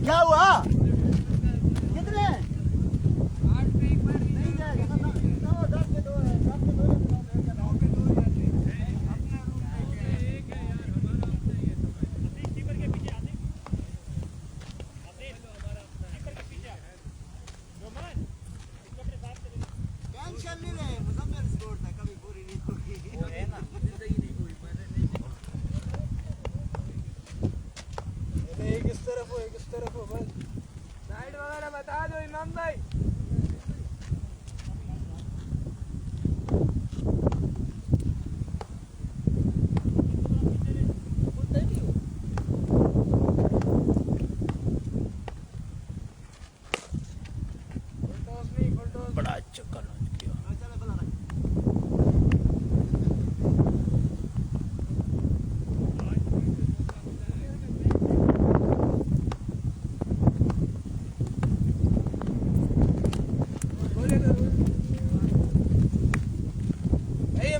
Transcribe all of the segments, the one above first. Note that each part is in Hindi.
क्या हुआ? कितने? बता दो इमाम भाई। बड़ा चक्कर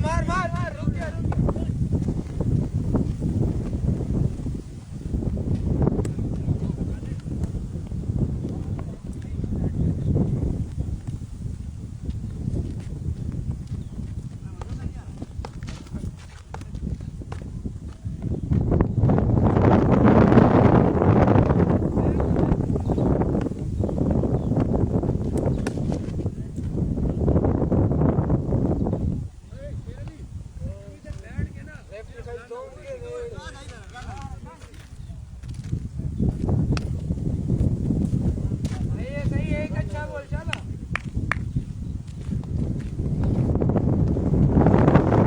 मार मार मार, रुक गया रुक गया।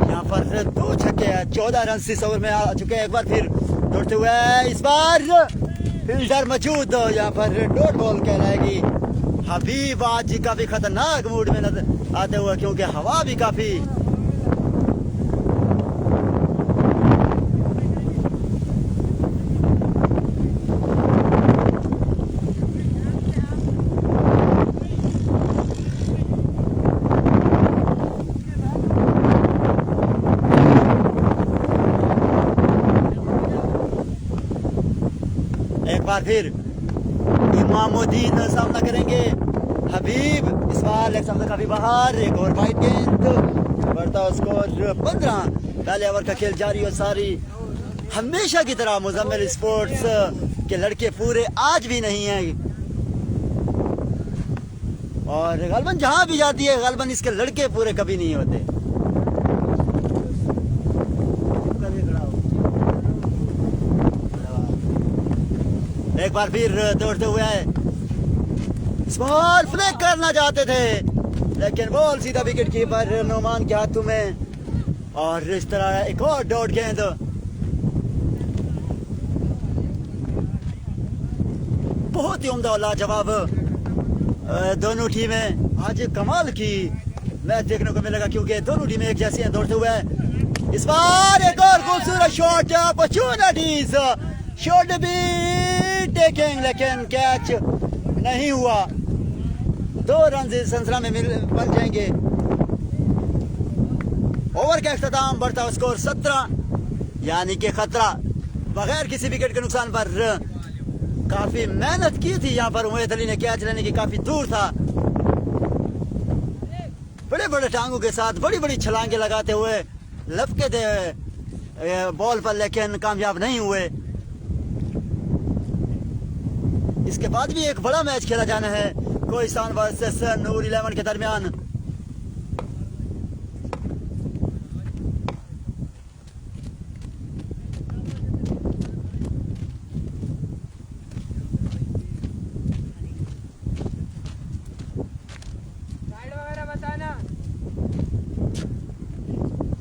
यहाँ पर 2 छक्के 14 रन इस ओवर में आ चुके हैं। एक बार फिर दौड़ते हुए इस बार फील्डर मौजूद, यहाँ पर डॉट बॉल कहलाएगी। हबीब आज काफी खतरनाक मूड में नजर आते हुए, क्योंकि हवा भी काफी एक बार फिर इमामुद्दीन सामना करेंगे। हबीब इस बार लेग सामने काफी बाहर, एक और वाइड गेंद, बढ़ता स्कोर 15। पहले ओवर का खेल जारी और सारी हमेशा की तरह मुजम्मिल स्पोर्ट्स के लड़के पूरे आज भी नहीं हैं, और गलबन जहां भी जाती है गलबन इसके लड़के पूरे कभी नहीं होते। एक बार फिर दौड़ते हुए इस बॉल फ्लिक करना चाहते थे, लेकिन बॉल सीधा विकेट कीपर नोमान के हाथों में, और इस तरह एक और डॉट गेंद। बहुत ही उम्दा और लाजवाब दोनों टीमें आज कमाल की मैच देखने को मिलेगा, क्योंकि दोनों टीमें एक जैसी हैं। दौड़ते हुए इस बार एक और खूबसूरत शॉट, अपॉर्चुनिटीज, शॉट भी टेकिंग, लेकिन कैच नहीं हुआ। 2 रन इस सिलसिला में बन जाएंगे। ओवर का इख्तिताम, बढ़ता स्कोर 17, यानी कि खतरा बगैर किसी विकेट के नुकसान पर। काफी मेहनत की थी यहाँ पर उमैद अली ने, कैच लेने की काफी दूर था, बड़े बड़े टांगों के साथ बड़ी बड़ी छलांगे लगाते हुए लपके थे बॉल पर, लेकिन कामयाब नहीं हुए। इसके बाद भी एक बड़ा मैच खेला जाना है, कोहिस्तान वर्सेस नूर 11 के दरमियान।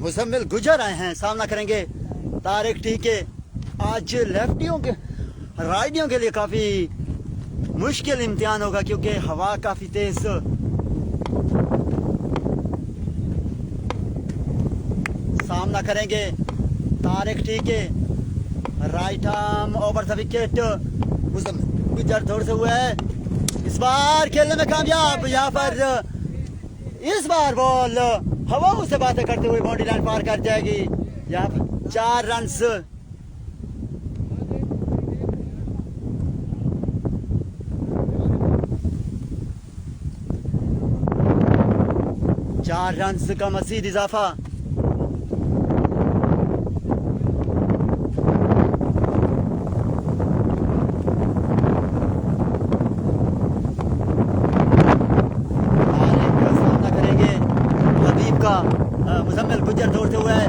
मुजम्मिल गुजर आए हैं, सामना करेंगे तारिक टीके। आज लेफ्टियों के राइटियों के लिए काफी मुश्किल इम्तिहान होगा, क्योंकि हवा काफी तेज। सामना करेंगे तारिक टीके, right arm over the wicket. गुजर दौड़ते हुए इस बार खेलने में कामयाब। यहाँ पर इस बार बॉल हवाओं से बातें करते हुए बाउंड्री लाइन पार कर जाएगी। यहाँ पर 4 रन्स। चार रन्स का मज़ीद इजाफा। सामना करेंगे हबीब का मुजम्मिल गुज्जर दौड़ते हुए।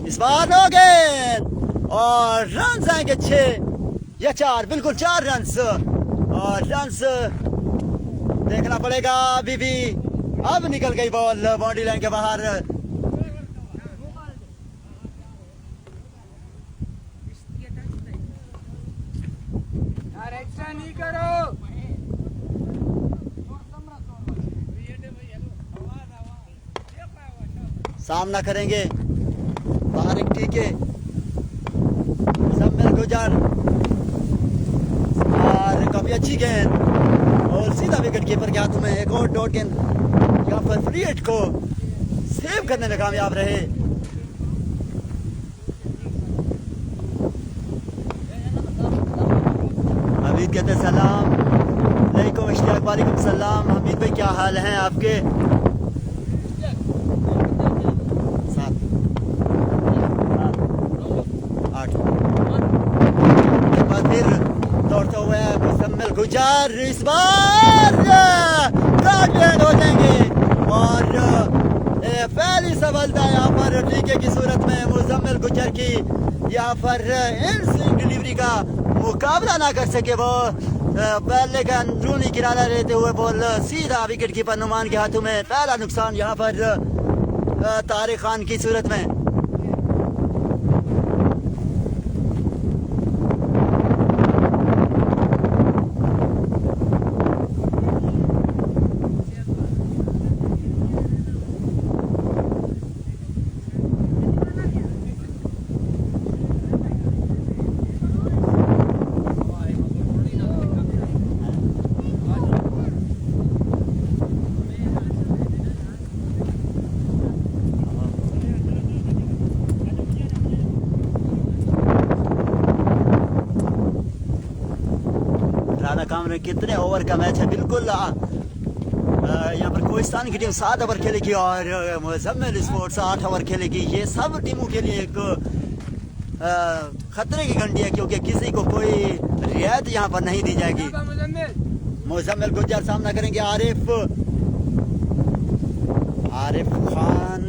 इस बार नो गेंद और रन्स आएंगे 6 या 4, बिल्कुल 4 रन्स। और रन्स देखना पड़ेगा अभी भी। अब निकल गई बॉल बाउंड्री लाइन के बाहर। यार एक्स्ट्रा नहीं करो। सामना करेंगे तारिक टीके, मुजम्मिल गुजर और काफी अच्छी गेंद और सीधा विकेट कीपर के हाथों में। एक और डॉट गेंद यहाँ पर फ्री हिट को सेव करने में कामयाब रहे। हमीद कहते सलाम अलैकुम, इश्तियाक वालेकुम सलाम। हमीद भाई क्या हाल हैं आपके? 7 8 के बाद फिर दौड़ते हुए मुजम्मिल गुजर। इस बार काट हो जाएंगे और पहली सफलता यहाँ पर टीके की सूरत में मुजम्मिल गुजर की। यहाँ पर इन स्विंग डिलीवरी का मुकाबला ना कर सके वो। पहले का अंदरूनी किनारा लेते हुए बॉल सीधा विकेट कीपर नुमान के हाथों में। पहला नुकसान यहाँ पर तारिक खान की सूरत में। कामरे कितने ओवर का मैच है? बिल्कुल यहाँ पर कोहिस्तान की टीम 7 ओवर खेलेगी और मुजम्मिल स्पोर्ट्स 8 ओवर खेलेगी। ये सब टीमों के लिए एक खतरे की घंटी है क्योंकि किसी को कोई रियायत यहाँ पर नहीं दी जाएगी। मुजम्मिल गुज्जर सामना करेंगे Arif Khan.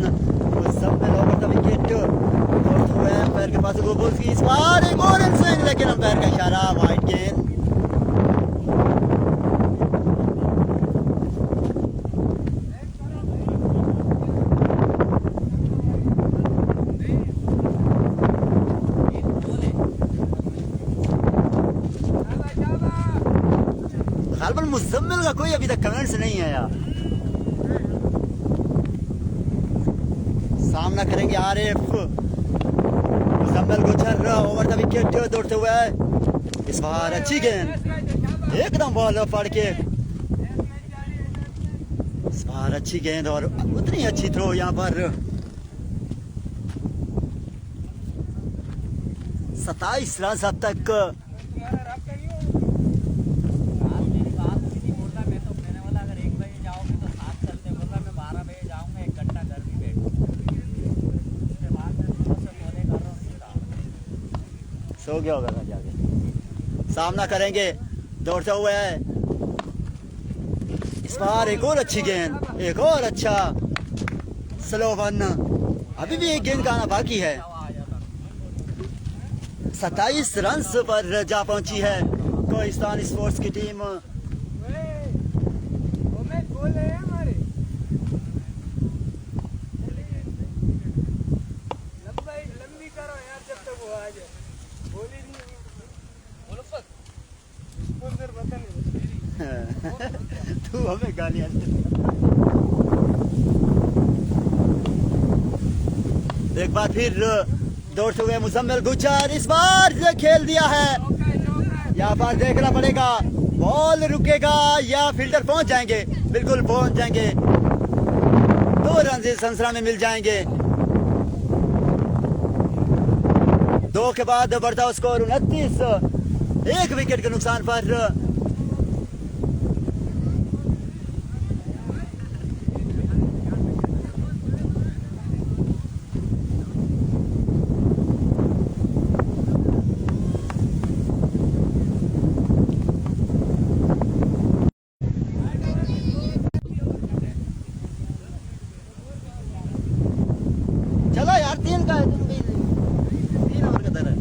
Muzammil over the wicket हुए पैर के पास गोबोल्स की। इस बार एक और स्विंग लेकिन अंपायर का इशारा, वाइड गेंद। मुजम्मिल का कोई अभी तक कमेंट्स नहीं है यार। सामना करेंगे आरिफ। मुजम्मिल गुजर ओवर द विकेट दौड़ते हुए। इस बार अच्छी गेंद, एकदम बॉल पड़ के। इस बार अच्छी गेंद और उतनी अच्छी थ्रो यहाँ पर। 27 रन अब तक। सो गया होगा ना जाके। सामना करेंगे दौड़ते हुए। इस बार एक और अच्छी गेंद, एक और अच्छा स्लो वन। अभी भी एक गेंद का आना बाकी है। 27 रन पर जा पहुंची है कोहिस्तान स्पोर्ट्स की टीम। तू हमें गालियां एक बार फिर दौड़ते हुए मुजम्मिल गुजर। इस बार खेल दिया है। यहाँ पर देखना पड़ेगा बॉल रुकेगा या फील्डर पहुंच जाएंगे। बिल्कुल पहुंच जाएंगे, 2 रन इस संसरा में मिल जाएंगे। 2 के बाद बढ़ता स्कोर 29, 1 विकेट के नुकसान पर। चलो यार 3 का है, 3 ओवर का दर है।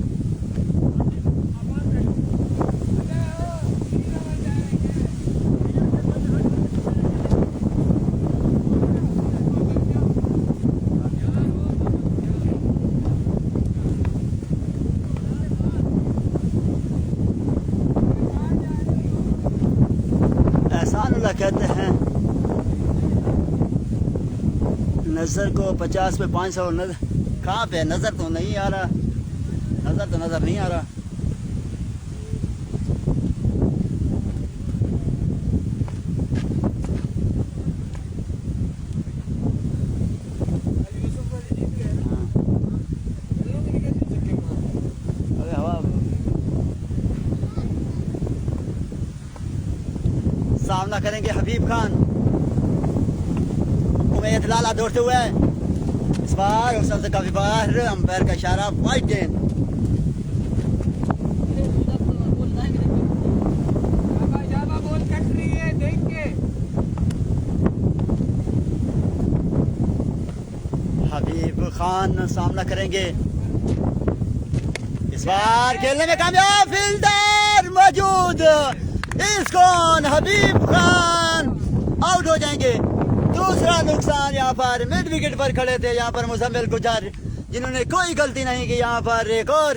एहसानुल्लाह कहते हैं नज़र को 50 पे 500। कहाँ पे नज़र तो नहीं आ रहा, नज़र नहीं आ रहा। अरे हवा सामना करेंगे हबीब खान। उमैद लाला दौड़ते हुए इस बार उस से काफी बार अंपायर का इशारा, वाइड गेंद। बॉल कट रही है, देख के। हबीब खान सामना करेंगे, इस बार खेलने में कामयाब, फील्डर मौजूद। इस कौन हबीब खान आउट हो जाएंगे। दूसरा नुकसान यहाँ पर, मिड विकेट पर खड़े थे यहाँ पर मुजम्मिल गुजर, जिन्होंने कोई गलती नहीं की। यहाँ पर एक और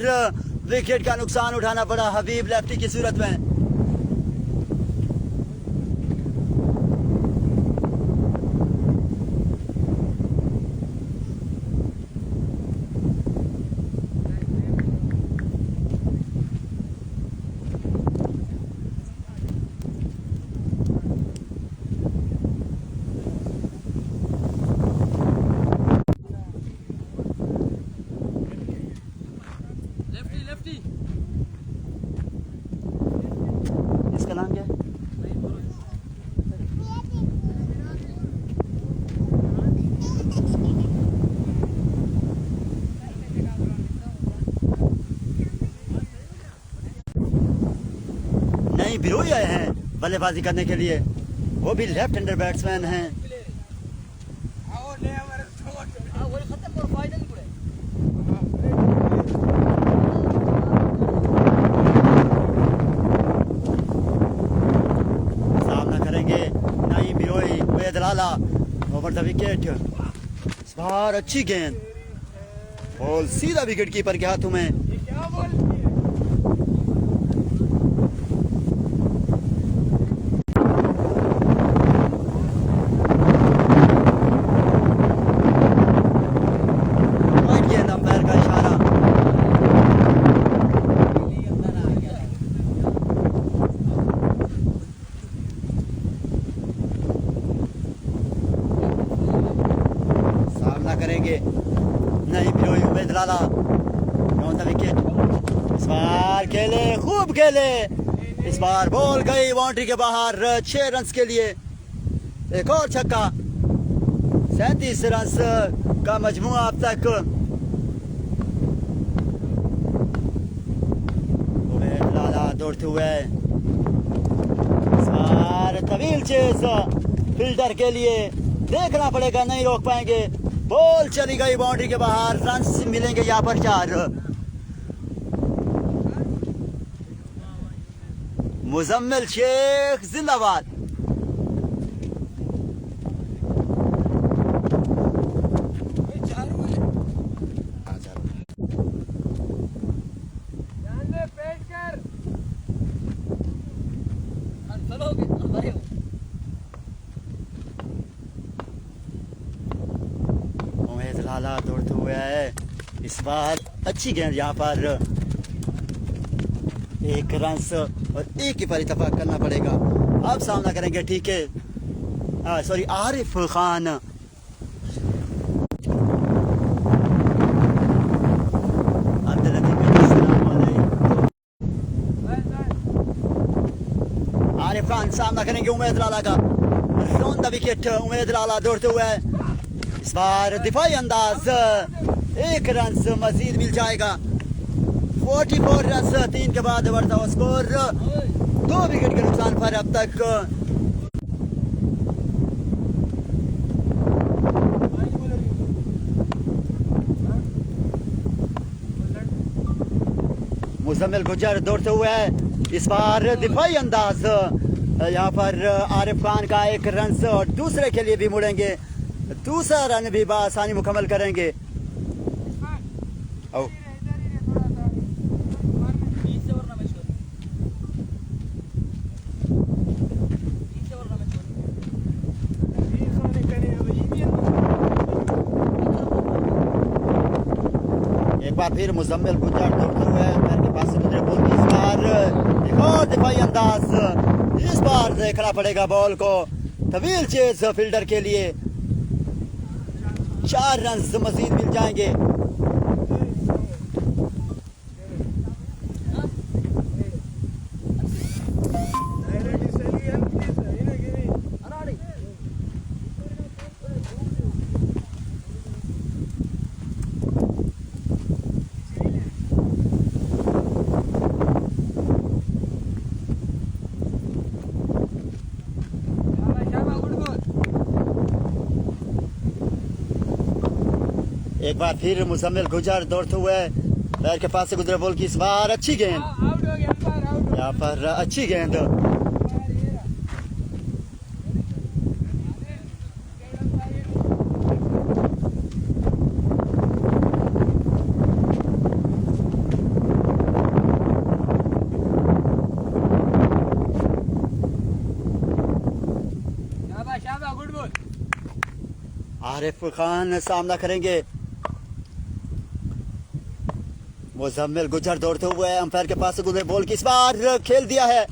विकेट का नुकसान उठाना पड़ा हबीब लेफ्टी की सूरत में। लेफ्टी इसका नाम क्या है? नहीं, बिरोई आए हैं बल्लेबाजी करने के लिए, वो भी लेफ्ट हैंडर बैट्समैन हैं। ओवर द विकेट, इस बार अच्छी गेंद, बॉल सीधा विकेट कीपर के हाथों में। वाइड गेंद, अंपायर का इशारा। करेंगे नहीं, बिरोई उमैद लाला ऑन द विकेट। इस बार खेले, खूब खेले, इस बार बॉल गई बाउंड्री के बाहर 6 रन के लिए। एक और छक्का, 37 रन का मजमुआ अब तक। उमैद लाला दौड़ते हुए, इस बार तवील चेज फील्डर के लिए, देखना पड़ेगा, नहीं रोक पाएंगे। बॉल चली गई बाउंड्री के बाहर, रन मिलेंगे यहाँ पर 4। मुजम्मिल शेख जिंदाबाद। उमैद लाला दौड़ते हुए है, इस बार अच्छी गेंद, यहाँ पर 1 रन और 1 की पर इत्तेफाक करना पड़ेगा। अब सामना करेंगे, ठीक है, सॉरी, आरिफ खान। अब्दुल लतीफ खान सामना करेंगे उमैद लाला का। रौंदा विकेट उमैद लाला दौड़ते हुए, इस बार दिफाई अंदाज, 1 रन मजीद मिल जाएगा। 44 रन 3 के बाद बढ़ता हुआ स्कोर 2 विकेट के नुकसान पर अब तक। मुजम्मिल गुजर दौड़ते हुए, इस बार दिफाई अंदाज, यहाँ पर आरिफ खान का 1 रन और दूसरे के लिए भी मुड़ेंगे, दूसरा रन भी बआसानी मुकम्मल करेंगे। एक बार फिर मुजम्मिल गुजर दौड़ते हुए पैर के पास से गुजरे बॉल की, इस बार एक और दिफाई अंदाज, इस बार देखना पड़ेगा बॉल को, तवील चेज फील्डर के लिए 4 रन मजीद मिल जाएंगे। एक बार फिर मुजम्मिल गुजर दौड़ते हुए पैर के पास से गुजरे बॉल की, इस बार अच्छी गेंद, यहाँ पर अच्छी गेंद, आरिफ खान सामना करेंगे। मुजम्मिल गुजर दौड़ते हुए अंपायर के पास से गुजरे बॉल की, इस बार खेल दिया है,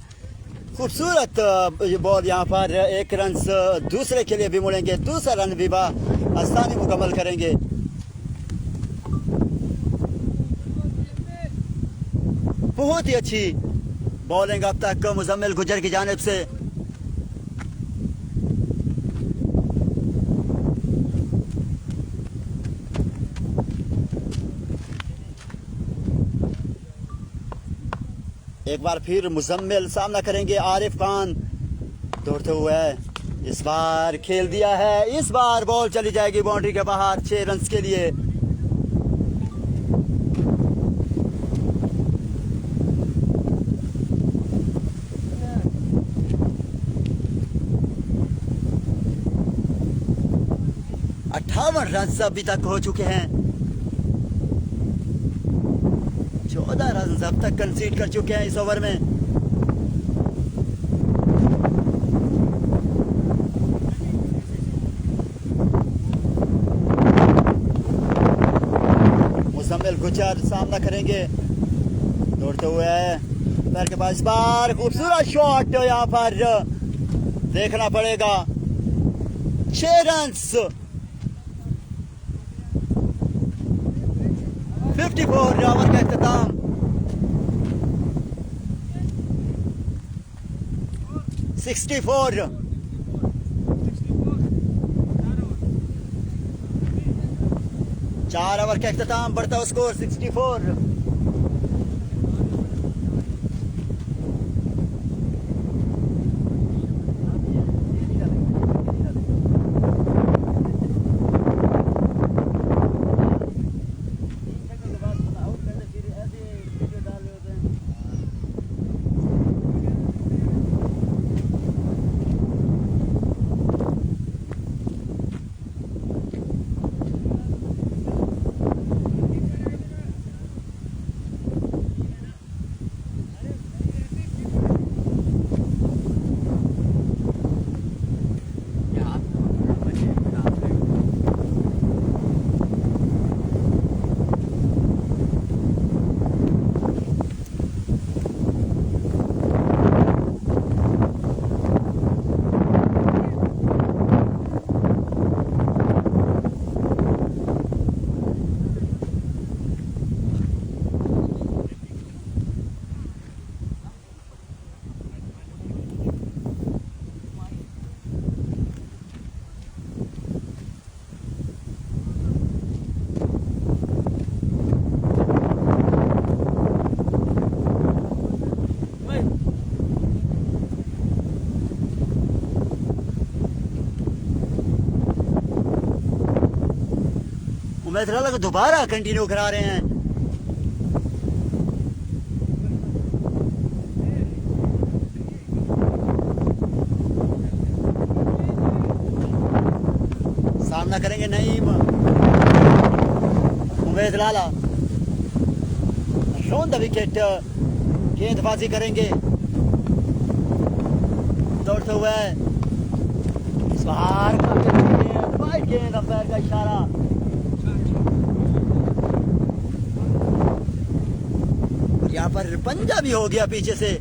खूबसूरत ये बॉल, यहाँ पर 1 रन दूसरे के लिए भी मुड़ेंगे, दूसरा रन भी आसानी मुकम्मल करेंगे। बहुत ही अच्छी बॉलिंग अब तक मुजम्मिल गुजर की जानिब से। एक बार फिर मुजम्मिल सामना करेंगे, आरिफ खान दौड़ते हुए, इस बार खेल दिया है, इस बार बॉल चली जाएगी बाउंड्री के बाहर 6 रन के लिए। अट्ठावन रन अभी तक हो चुके हैं, 14 रन अब तक कंसीड कर चुके हैं इस ओवर में। मुजम्मिल गुजर सामना करेंगे दौड़ते हुए पैर के पास, इस बार खूबसूरत शॉट, यहाँ पर देखना पड़ेगा 6 रन, 54 ओवर का इख्तिताम। 64 4 ओवर का इख्तिताम, बढ़ता हुआ स्कोर 64। उमेद लाला को दोबारा कंटिन्यू करा रहे हैं। सामना करेंगे नईम, उमेद लाला रोन द विकेट, गेंदबाजी करेंगे दौड़ते हुए। इस बार वाइड गेंद, अंपायर का इशारा। यहाँ पर पंजा भी हो गया पीछे से।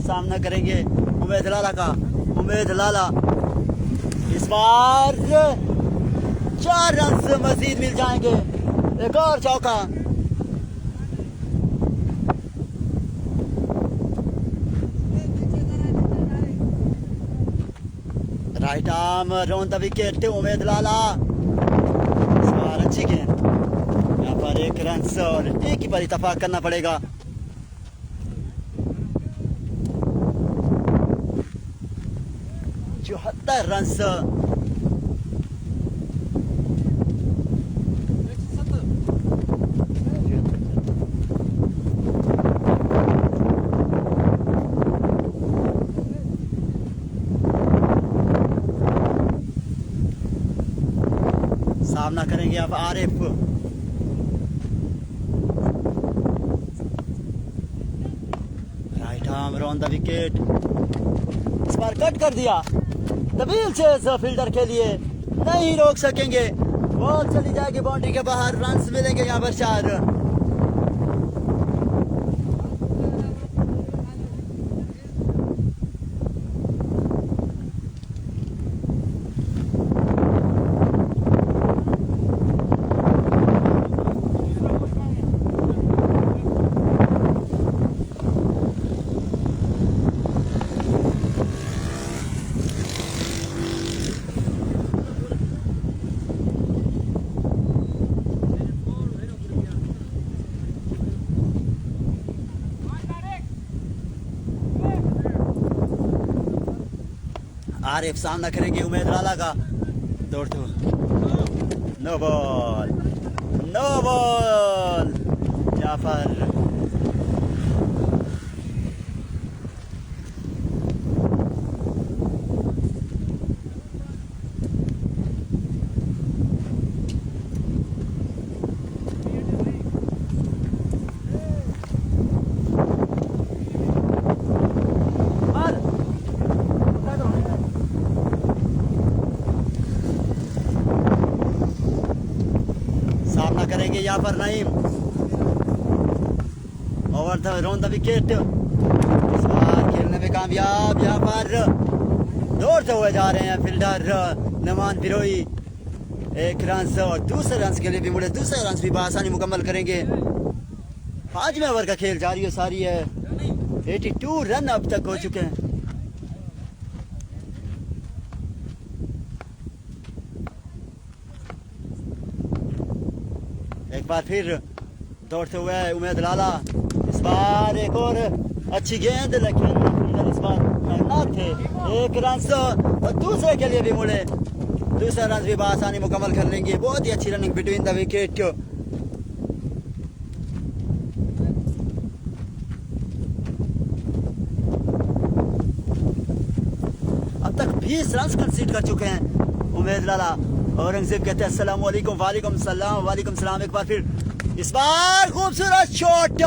सामना करेंगे उमेद लाला का। उमेद लाला इस बार 4 रन से मजीद मिल जाएंगे। एक और चौका। Right arm round the wicket, Umed Lala इस बार अच्छी गेंद। यहाँ पर 1 रन और एक ही पर इत्तेफाक करना पड़ेगा। रन सामना करेंगे अब Arif. Right arm on the wicket, इस बार कट कर दिया। तबील चेज फील्डर के लिए नहीं रोक सकेंगे। बॉल चली जाएगी बाउंड्री के बाहर। रन्स मिलेंगे यहाँ पर 4। आरिफ सामना करेंगे उमेद लाला का। दौड़ते हुए नो बॉल, नो बॉल। यहाँ पर करेंगे यहाँ पर Naeem. Over the round the wicket, इस बार खेलने में कामयाब। यहाँ पर दौड़ते हुए जा रहे हैं फील्डर नमान फिरोई। 1 रन और दूसरे रन के लिए भी मुड़े। दूसरे रन भी बआसानी मुकम्मल करेंगे। 5वें ओवर का खेल जारी है सारी है। 82 रन अब तक हो चुके हैं। एक बार फिर दौड़ते हुए उमेद लाला। इस बार एक और अच्छी गेंद, लेकिन इस बार खतरनाक थे। 1 रन और दूसरे के लिए भी मुड़े। दूसरा रन भी बआसानी मुकम्मल कर लेंगे। बहुत ही अच्छी रनिंग बिटवीन द विकेट। अब तक 20 रन कंसीड कर चुके हैं। उमेद लाला। औरंगजेब कहते हैं अस्सलाम वालेकुम, वालेकुम सलाम, वालेकुम सलाम। एक बार फिर इस बार खूबसूरत शॉट,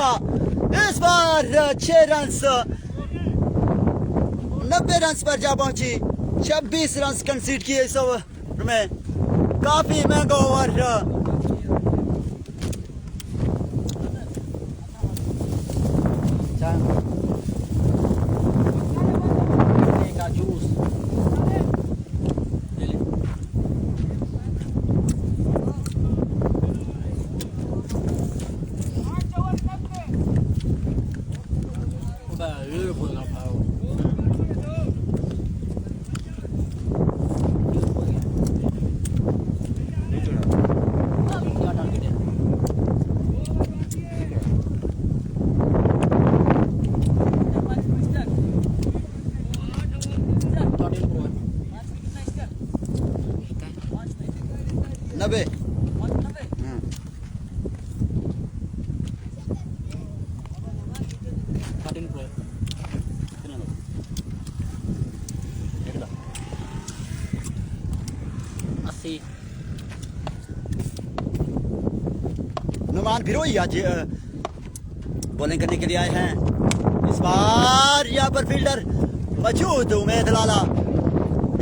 इस बार 6 रन 90 रन पर जा पहुंची। 26 रन कंसीड किए इस ओवर में, काफी महंगा ओवर। नब्बे नुमान भिरोई आज बॉलिंग करने के लिए आए हैं। इस बार यहाँ पर फील्डर मौजूद उमेद लाला,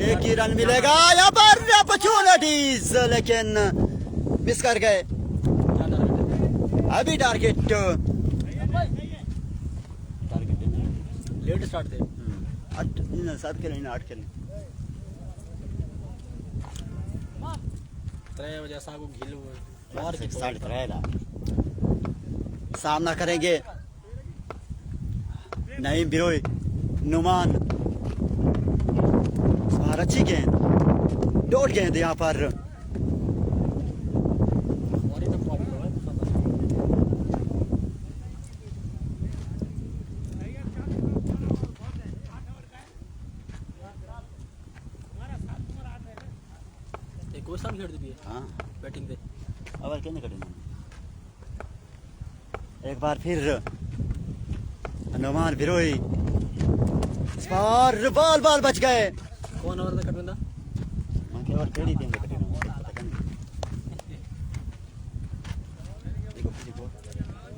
एक ही रन मिलेगा यहाँ पर। अपॉर्चुनिटीज लेकिन मिस कर गए। अभी टारगेट लेट स्टार्ट थे 7 खेलें 8 खेलें 3 बजे सागो घिल और 3.5 सामना करेंगे नईम बिरोई, नुमान। अच्छी गेंद, डॉट गेंद यहाँ पर। हाँ बैटिंग पे अवर कहने करेंगे। एक बार फिर नुमान बिरोई, इस बार बाल बच गए। कौन ओवर में कटबंदा और केड़ी टीम पता नहीं। देखो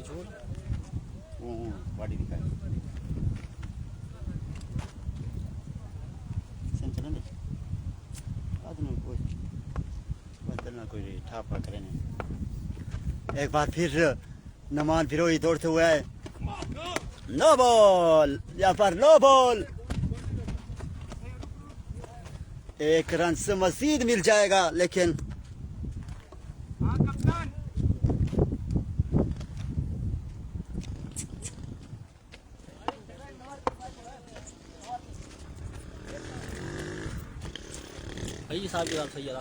छोड़ बॉडी दिखाई चलन आदमी कोई ठापा करे नहीं। एक बार फिर नुमान बिरोई दौड़ते हुए, नो बॉल, यहाँ पर नो बॉल। एक रन से मजीद मिल जाएगा लेकिन भाई साहब की बात सही है।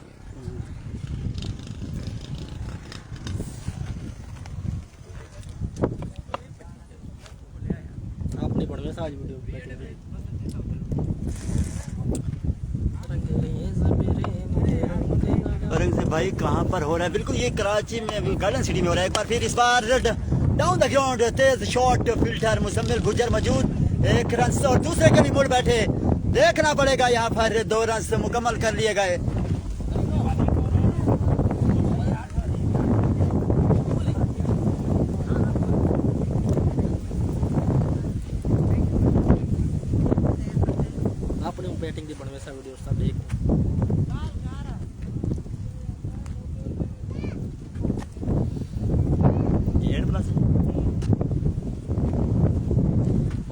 आपने पढ़वे आज वीडियो औरंगजेब भाई कहाँ पर हो रहा है? बिल्कुल ये कराची में गार्डन सिटी में हो रहा है। एक बार फिर इस बार डाउन द ग्राउंड तेज शॉट, फील्डर मुसम्मिल गुजर मौजूद। 1 रन से और दूसरे के भी मुड़ बैठे। देखना पड़ेगा यहाँ पर 2 रन से मुकम्मल कर लिए गए। आपने बैटिंग की बनवे सा वीडियो सब देख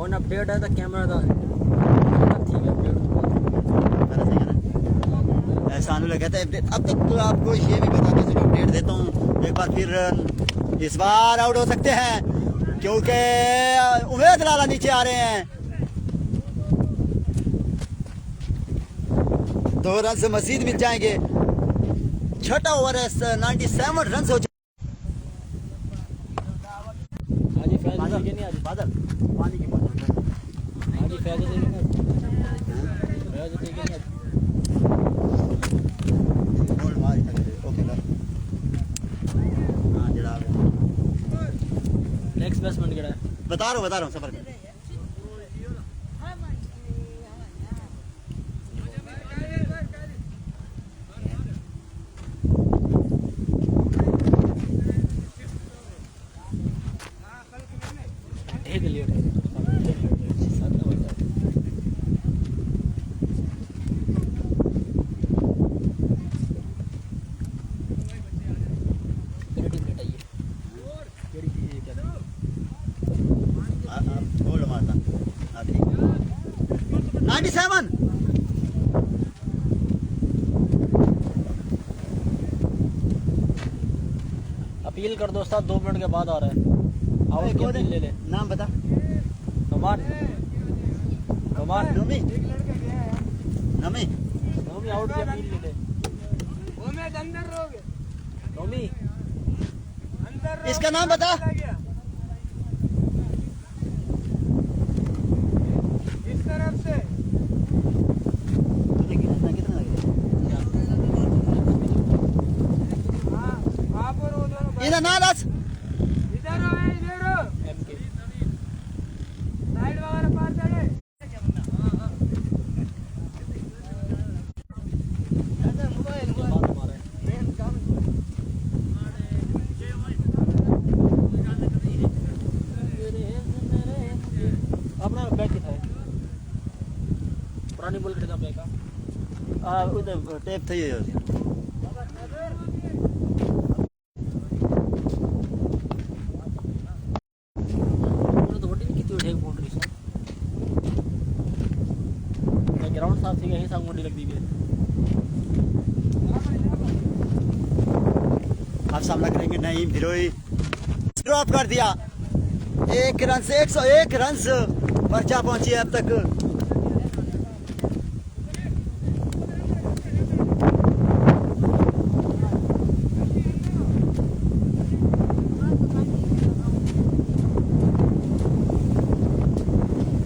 ऑन अपडेट है तो कैमरा था ठीक है अपडेट एहसान कहता है अपडेट। अब तक तो आपको ये भी बता दें, चलो अपडेट देता हूँ। एक बार फिर इस बार आउट हो सकते हैं क्योंकि उमेद लाला नीचे आ रहे हैं। 2 रन से मजीद मिल जाएंगे। छठा ओवर है, 97 रन हो बादल पानी की बादल नेक्स्ट बैट्समैन केड़ा है बता रहा हूँ सफर में। डील कर दो साहब, 2 मिनट के बाद आ रहा है। आओ कौन डील ले ले। है? नाम बता। नोमान नोमान नोमी नोमी नोमी आउट किया, डील ले ले। वो मैं अंदर रहोगे नोमी अंदर रहोगे। इसका नाम बता। इस तरफ से कितना हाँ आप और वो दोनों इधर ना रस इधर हो इधर हो एमके साइड वगैरह पार चढ़े अपना बैग कितना है? पुरानी बोल के बैग का उधर टेप થઈ ગયો तो वोटिंग कितनी उठेगी बाउंड्री से? ग्राउंड साफ थी, यही साफ मोटी लग दी है। अब सामना करेंगे नईम भिरोई। ड्रॉप कर दिया। 1 रन से 101 रन पर जा पहुंची है अब तक।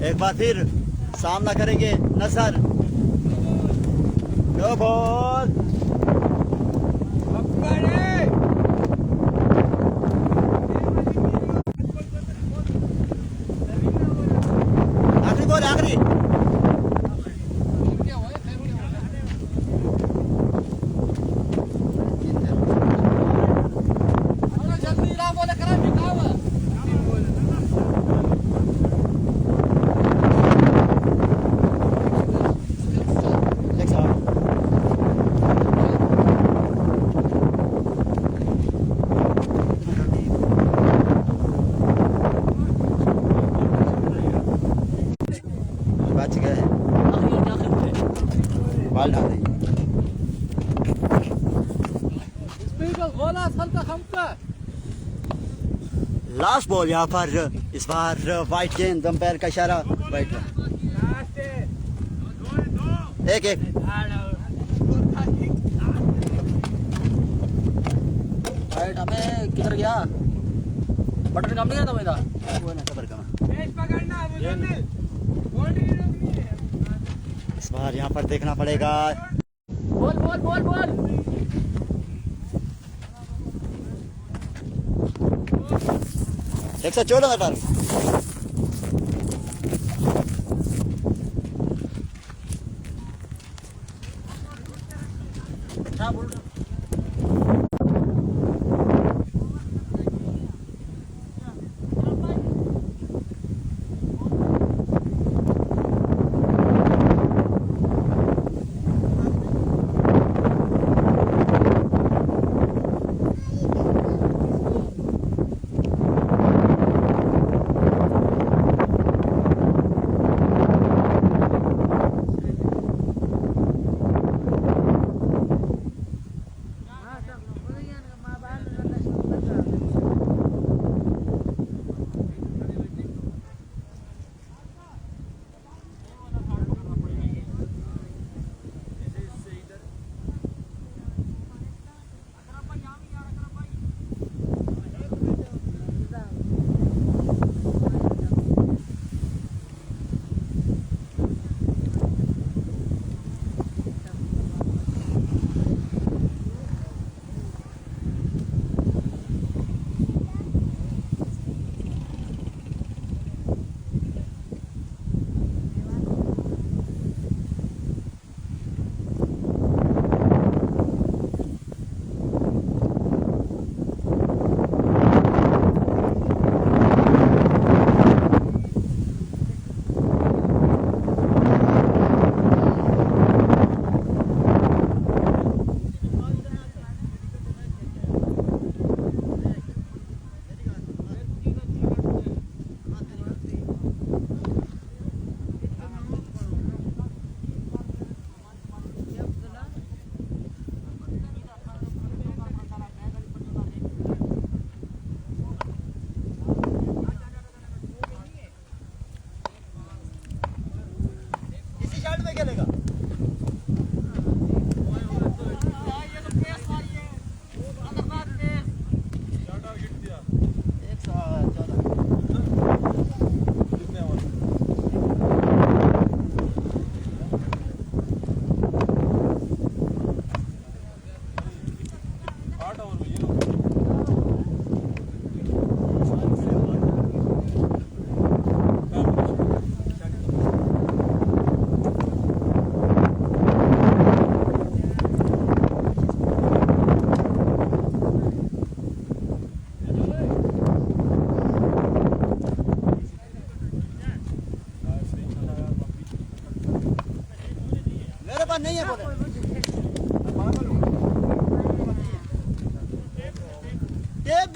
एक बार फिर सामना करेंगे नसर। नो बॉल पकड़े आखिरी बॉल आखिरी। बच गए बाल डाल देंगे। लास्ट बॉल यहाँ पर इस बार वाइट गेंद, अंपायर का इशारा वाइट। लास्ट एक राइट हमें किधर गया? बटन काम नहीं करता मेरा। वो ना खबर कमा। कैच पकड़ना मुझे बाउंड्री रोकनी है इस बार यहाँ पर देखना पड़ेगा। बोल बोल बोल बोल 114 मीटर। हाँ बोल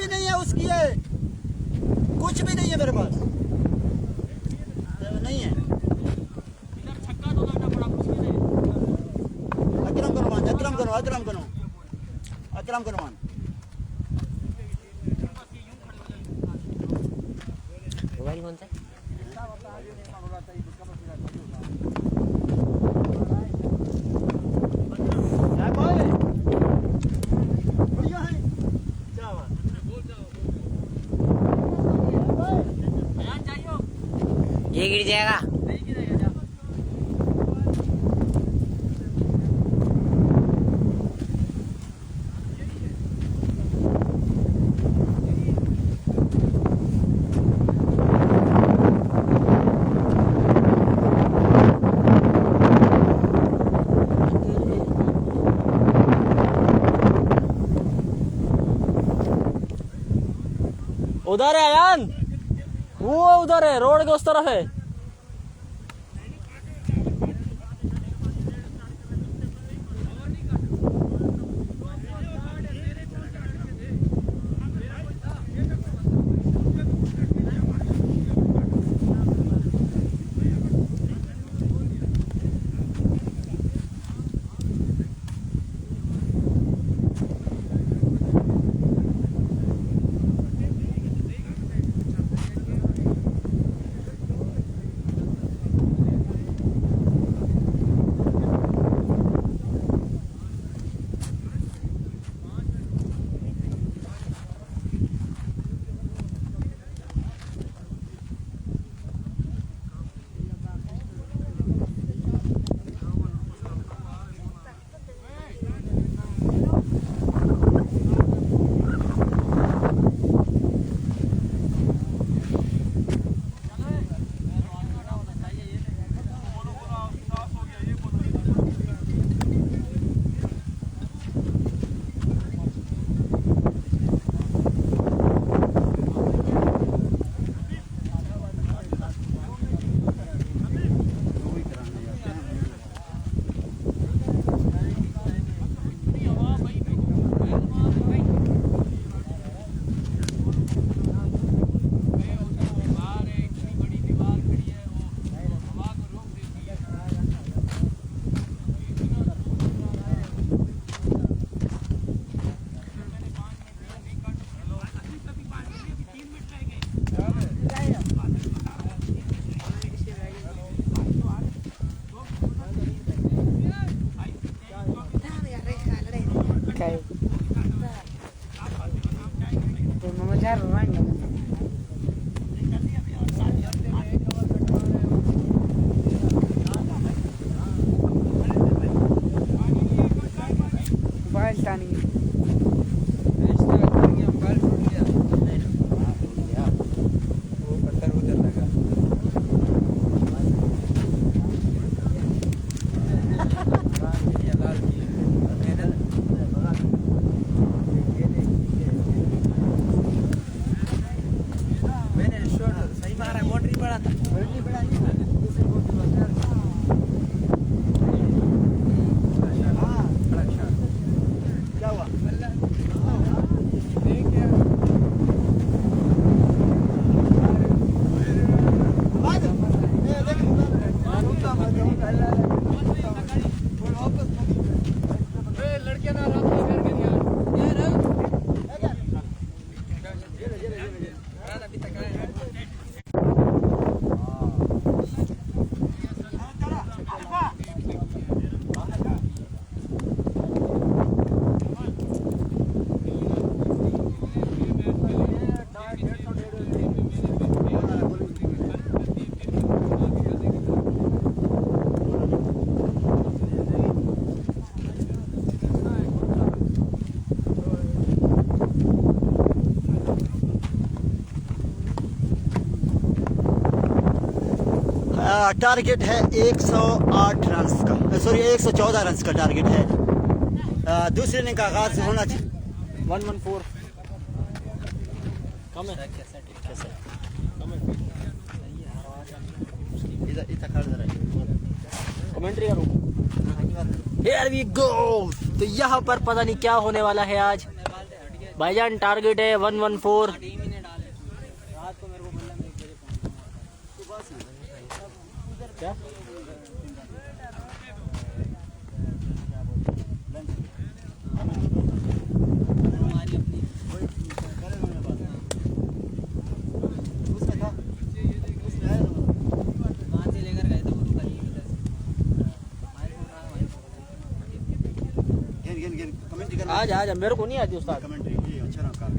नहीं है उसकी है, कुछ भी नहीं है मेरे पास, नहीं है। अकरम को नुमान, अकरम को नुमान, अकरम को नुमान, अकरम को नुमान। मोबाइल कौन सा है? ये गिर जाएगा। उधर है अयान, वो उधर है, रोड के उस तरफ है। टारगेट है 108 रन्स का, सॉरी 114 रन्स का टारगेट है। दूसरे इनिंग का आगाज होना चाहिए। 114 कम है। कमेंट्री करूं। Here we go। तो यहाँ पर पता नहीं क्या होने वाला है आज। भाईजान टारगेट है 114। रात को मेरे को बोला मैं 1 बजे पहुंचूंगा। क्या हमारी अपनी वहाँ से लेकर गए थे वो रुका नहीं इधर से। हमारे को कहा वहीं कमेंट्री करना आज आज मेरे को नहीं आती उस्ताद। कमेंट्री ये अच्छा रहा कर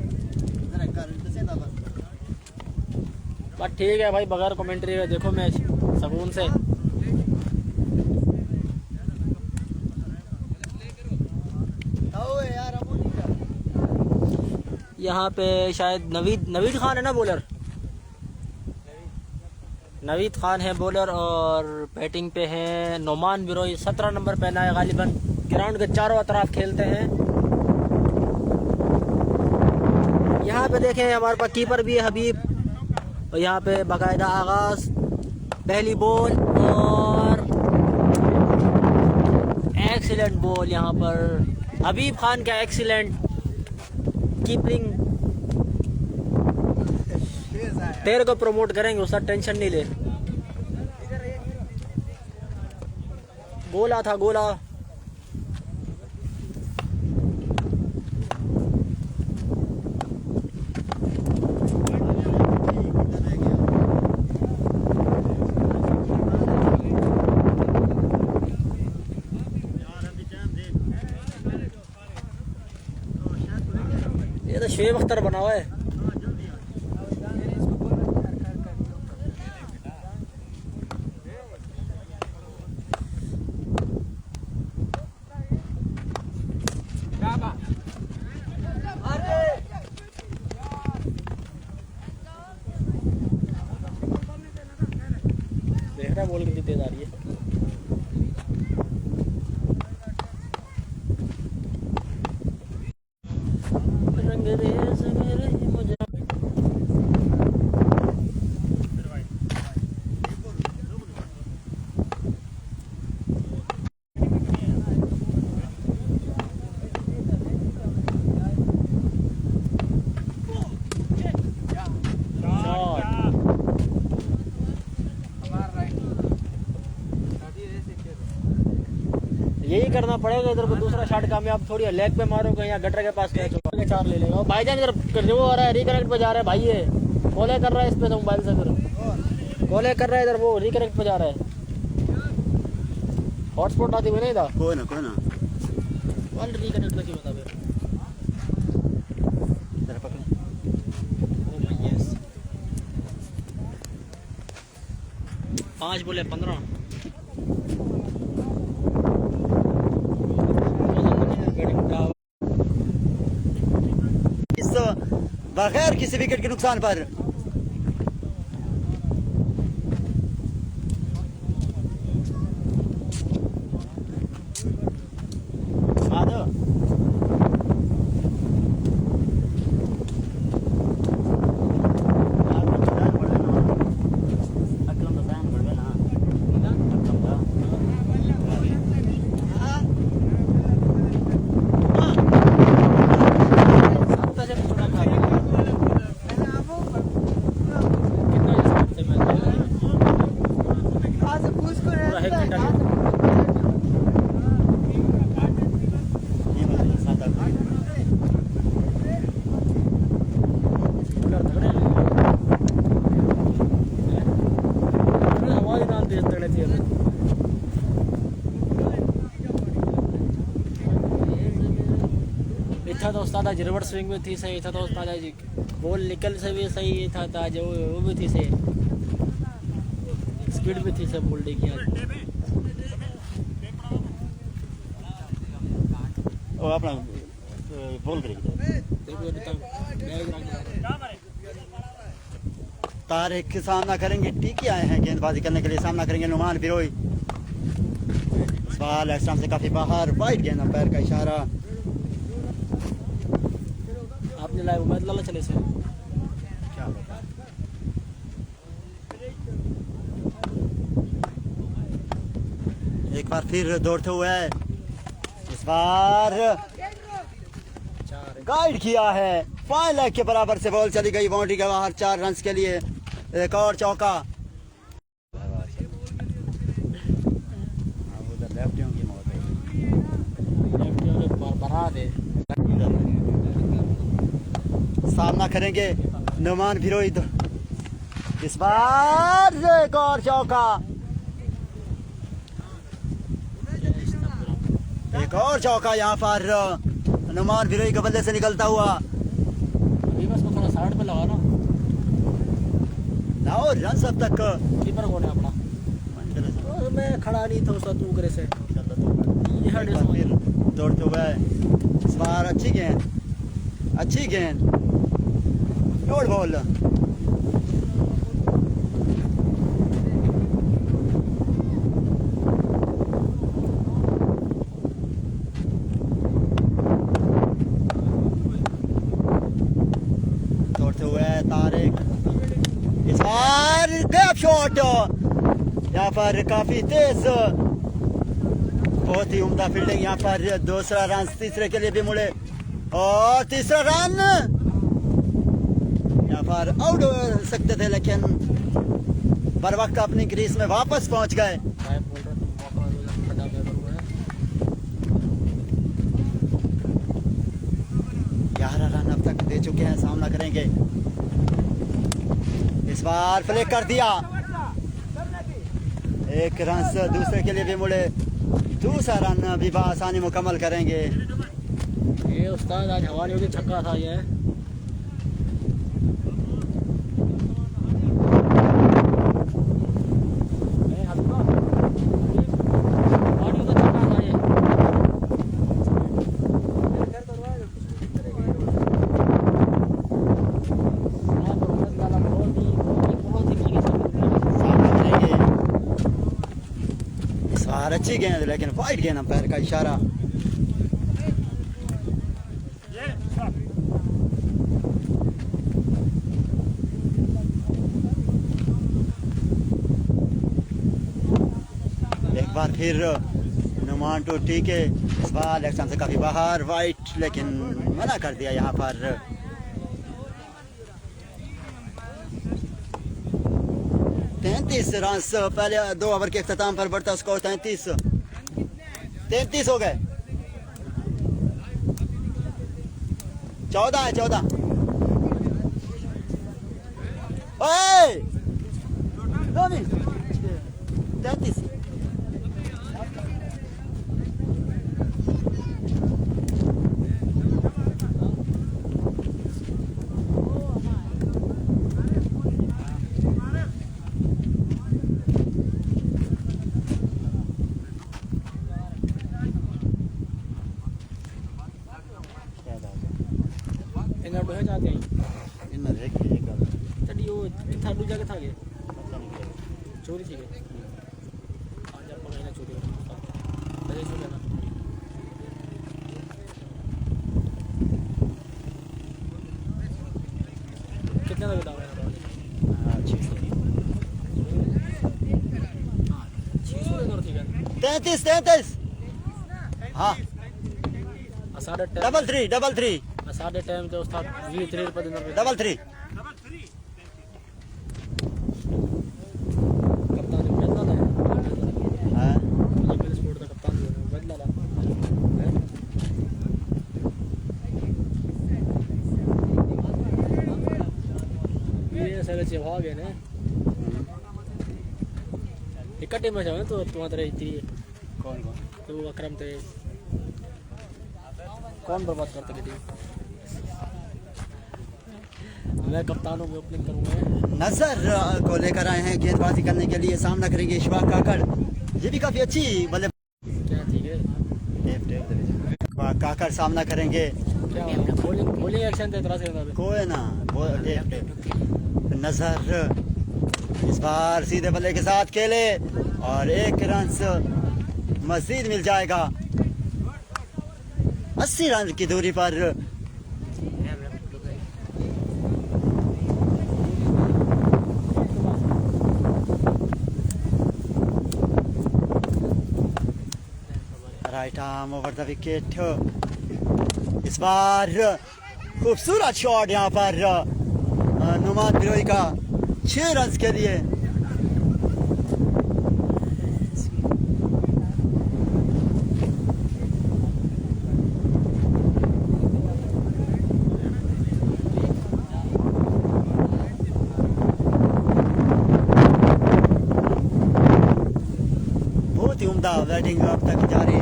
जरा कर दसे ना बस बस ठीक है भाई, बगैर कमेंट्री के देखो मैच सुकून से। आओ यार अमोनी का यहाँ पे शायद नवीद खान है ना बॉलर, नवीद खान है बॉलर, और बैटिंग पे है नोमान बिरोई, 17 नंबर पहना है गालिबन। ग्राउंड के चारों तरफ खेलते हैं। यहाँ पे देखें हमारे पास कीपर भी है हबीब, और यहाँ पे बाकायदा आगाज, पहली बॉल और एक्सीलेंट बॉल यहाँ पर हबीब खान का, एक्सीलेंट कीपिंग। तेरे को प्रमोट करेंगे उसका टेंशन नहीं ले। गोला था गोला। ये तो शुएब अख्तर बना हुआ है। देख रहा बॉल कितनी तेज आ रही है। रंगरेज मेरे मुझे यही करना पड़ेगा। इधर को दूसरा शॉट कामयाब थोड़ी है, लेग पे मारोगे यहाँ गटर के पास कैच होगा, 4 ले लेगा। भाईजान इधर वो हो रहा है, रिकनेक्ट पे जा रहा है भाई, ये कॉले कर रहा है इस पे तो मोबाइल से, फिर कॉले कर रहा है इधर, वो रिकनेक्ट पे जा रहा है। हॉटस्पॉट आती हुई नहीं था, कोई ना कॉल रिकनेक्ट पे क्यों होता फिर। जरा पकड़ 5 बोले 15। इस बगैर किसी विकेट के नुकसान पर इतना तो उस्ताद रिवर्स स्विंग में थी सही था, तो उस्ताद जी बॉल निकल से भी सही था जो वो भी थी सही, स्पीड भी थी से बोल्डी की। वो अपना बोल करेगी तारिक के सामना करेंगे, टीके आए हैं गेंदबाजी करने के लिए, सामना करेंगे नुमान बिरोई। सवाल एक्स्ट्राम से काफी बाहर, वाइड गेंद, अंपायर का इशारा। आपने लाइव उम्मीद लाला चले से क्या बता, एक बार फिर दौड़ते हुए इस बार गाइड किया है। फाइन लेग के बराबर से बॉल चली गई बाउंड्री के बाहर 4 रन के लिए। एक और चौका। लेफ्टियों की मौत बना दे। सामना करेंगे नुमान भिरोई। इस बार एक और चौका। एक और चौका यहाँ पर नुमान भिरोई के बल्ले से निकलता हुआ। अभी बस को थोड़ा साइड पे लगा ना। लाओ रन अब तक। कीपर कौन है अपना? मैं खड़ा नहीं था उसका तू करे से। फिर दौड़ते हुए इस बार अच्छी गेंद डोर बॉल। दौड़ते हुए तारिक इस बार गैप शॉट। यहाँ पर काफी तेज, बहुत ही उम्दा फील्डिंग। यहाँ पर दूसरा रन तीसरे के लिए भी मुड़े और तीसरा रन यहाँ पर आउट हो सकते थे, लेकिन बर वक्त अपनी क्रीज में वापस पहुंच गए। 11 रन अब तक दे चुके हैं। सामना करेंगे। इस बार फ्लिक कर दिया। एक रन से दूसरे के लिए भी मुड़े। दूसरा रन भी आसानी मुकम्मल करेंगे। ये उस्ताद आज हवा नहीं होगी, छक्का था ये। अच्छी गेंद, लेकिन वाइड गेंद, अंपायर का इशारा। एक बार फिर नुमान टू टीके। इस बार लेग स्टंप से काफी बाहर, वाइट, लेकिन मना कर दिया यहाँ पर। रन पहले 2 ओवर के अख्ताम पर बढ़ता स्कोर 33 हो गए। 14 है 14। 33। चोरी थी आज आप महीना चोरी कितने लगे था? 33। हाँ, डबल थ्री। साढ़े टाइम तो उसका 3 रुपये डबल थ्री। भागे ने इकट्ठे में जाओ तो तुम्हारे इतनी कौन तो अकरम थे कौन बर्बाद करते थे। मैं कप्तानों में ओपनिंग करूंगा। नजर को लेकर आए हैं गेंदबाजी करने के लिए। सामना करेंगे इशफाक काकड़। ये भी काफी अच्छी बल्ले। क्या ठीक है, इशफाक काकड़ सामना करेंगे। क्या बॉलिंग एक्शन थे तरह से कोई ना। नजर इस बार सीधे बल्ले के साथ खेले और 1 रन मजीद मिल जाएगा। 80 रन की दूरी पर right arm over the wicket. इस बार खूबसूरत शॉट यहाँ पर नुमान बिरोई का 6 रन के लिए। बहुत ही उम्दा बैटिंग अब तक जारी।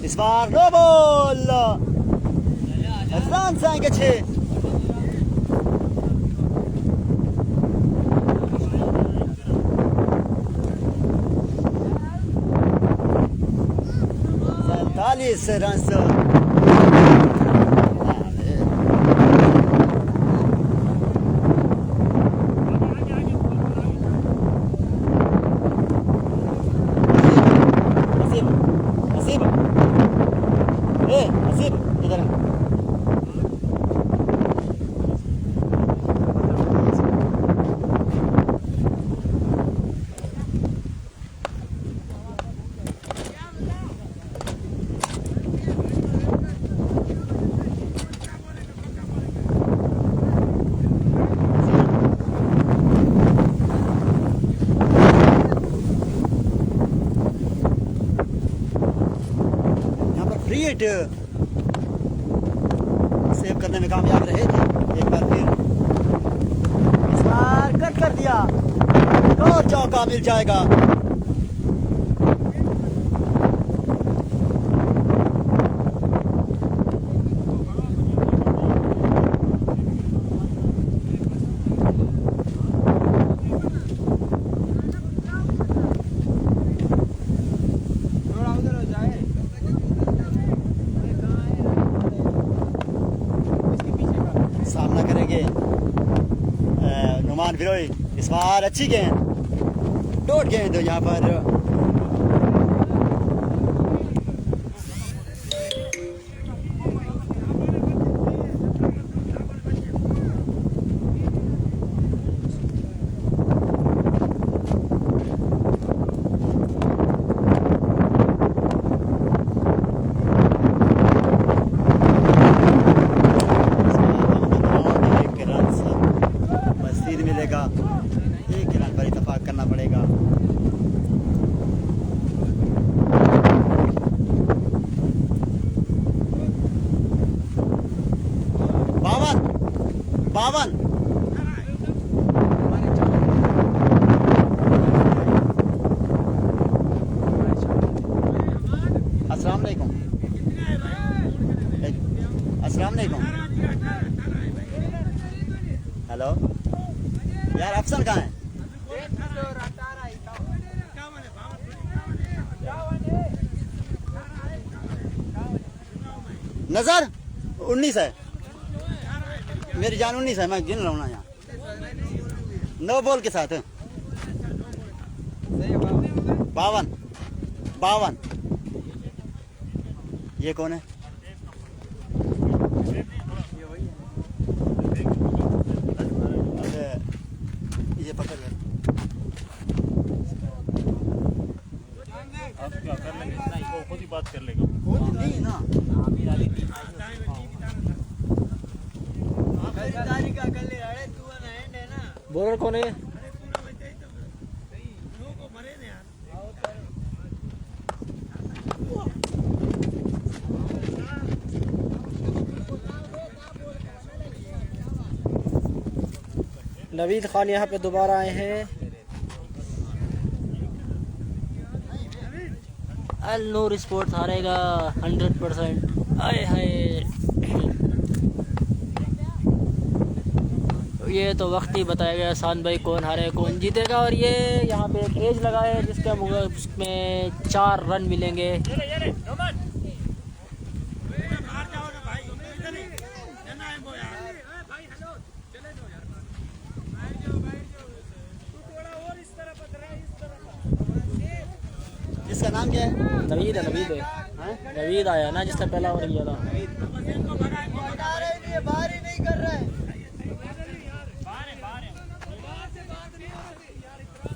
इस बार नो बॉल, रन आएंगे 6। सैंतालीस रन। सेव करने में कामयाब रहे थे एक बार फिर। इस बार कट कर दिया, और चौका मिल जाएगा। सामना करेंगे नुमान बिरोई। इस बार अच्छी गेंद, डॉट गेंद यहाँ पर। मिलेगा, 1 रन पर इत्तेफाक करना पड़ेगा। बावन अस्सलाम वालेकुम। अस्सलाम वालेकुम। हेलो यार, अफसन कहाँ है? नजर 19 है मेरी जान, 19 है। मैं गिन रहा हूँ ना यहाँ 9 बॉल के साथ। 52 ये कौन है? ये पकड़ ले। आप क्या कर लेंगे? वो खुद ही बात कर लेगा। खुद नहीं ना, बॉलर कौन है? नवीद खान यहाँ पे दोबारा आए हैं। अल नूर स्पोर्ट्स हारेगा 100%। आए हाय, ये तो वक्त ही बताएगा एहसान भाई कौन हारे कौन जीतेगा। और ये यहाँ पे एक एज लगा है जिसके उसमें 4 रन मिलेंगे। इसका नाम क्या है? नवीद है, नवीद है। नवीद आया ना जिसने पहला ओवर किया था।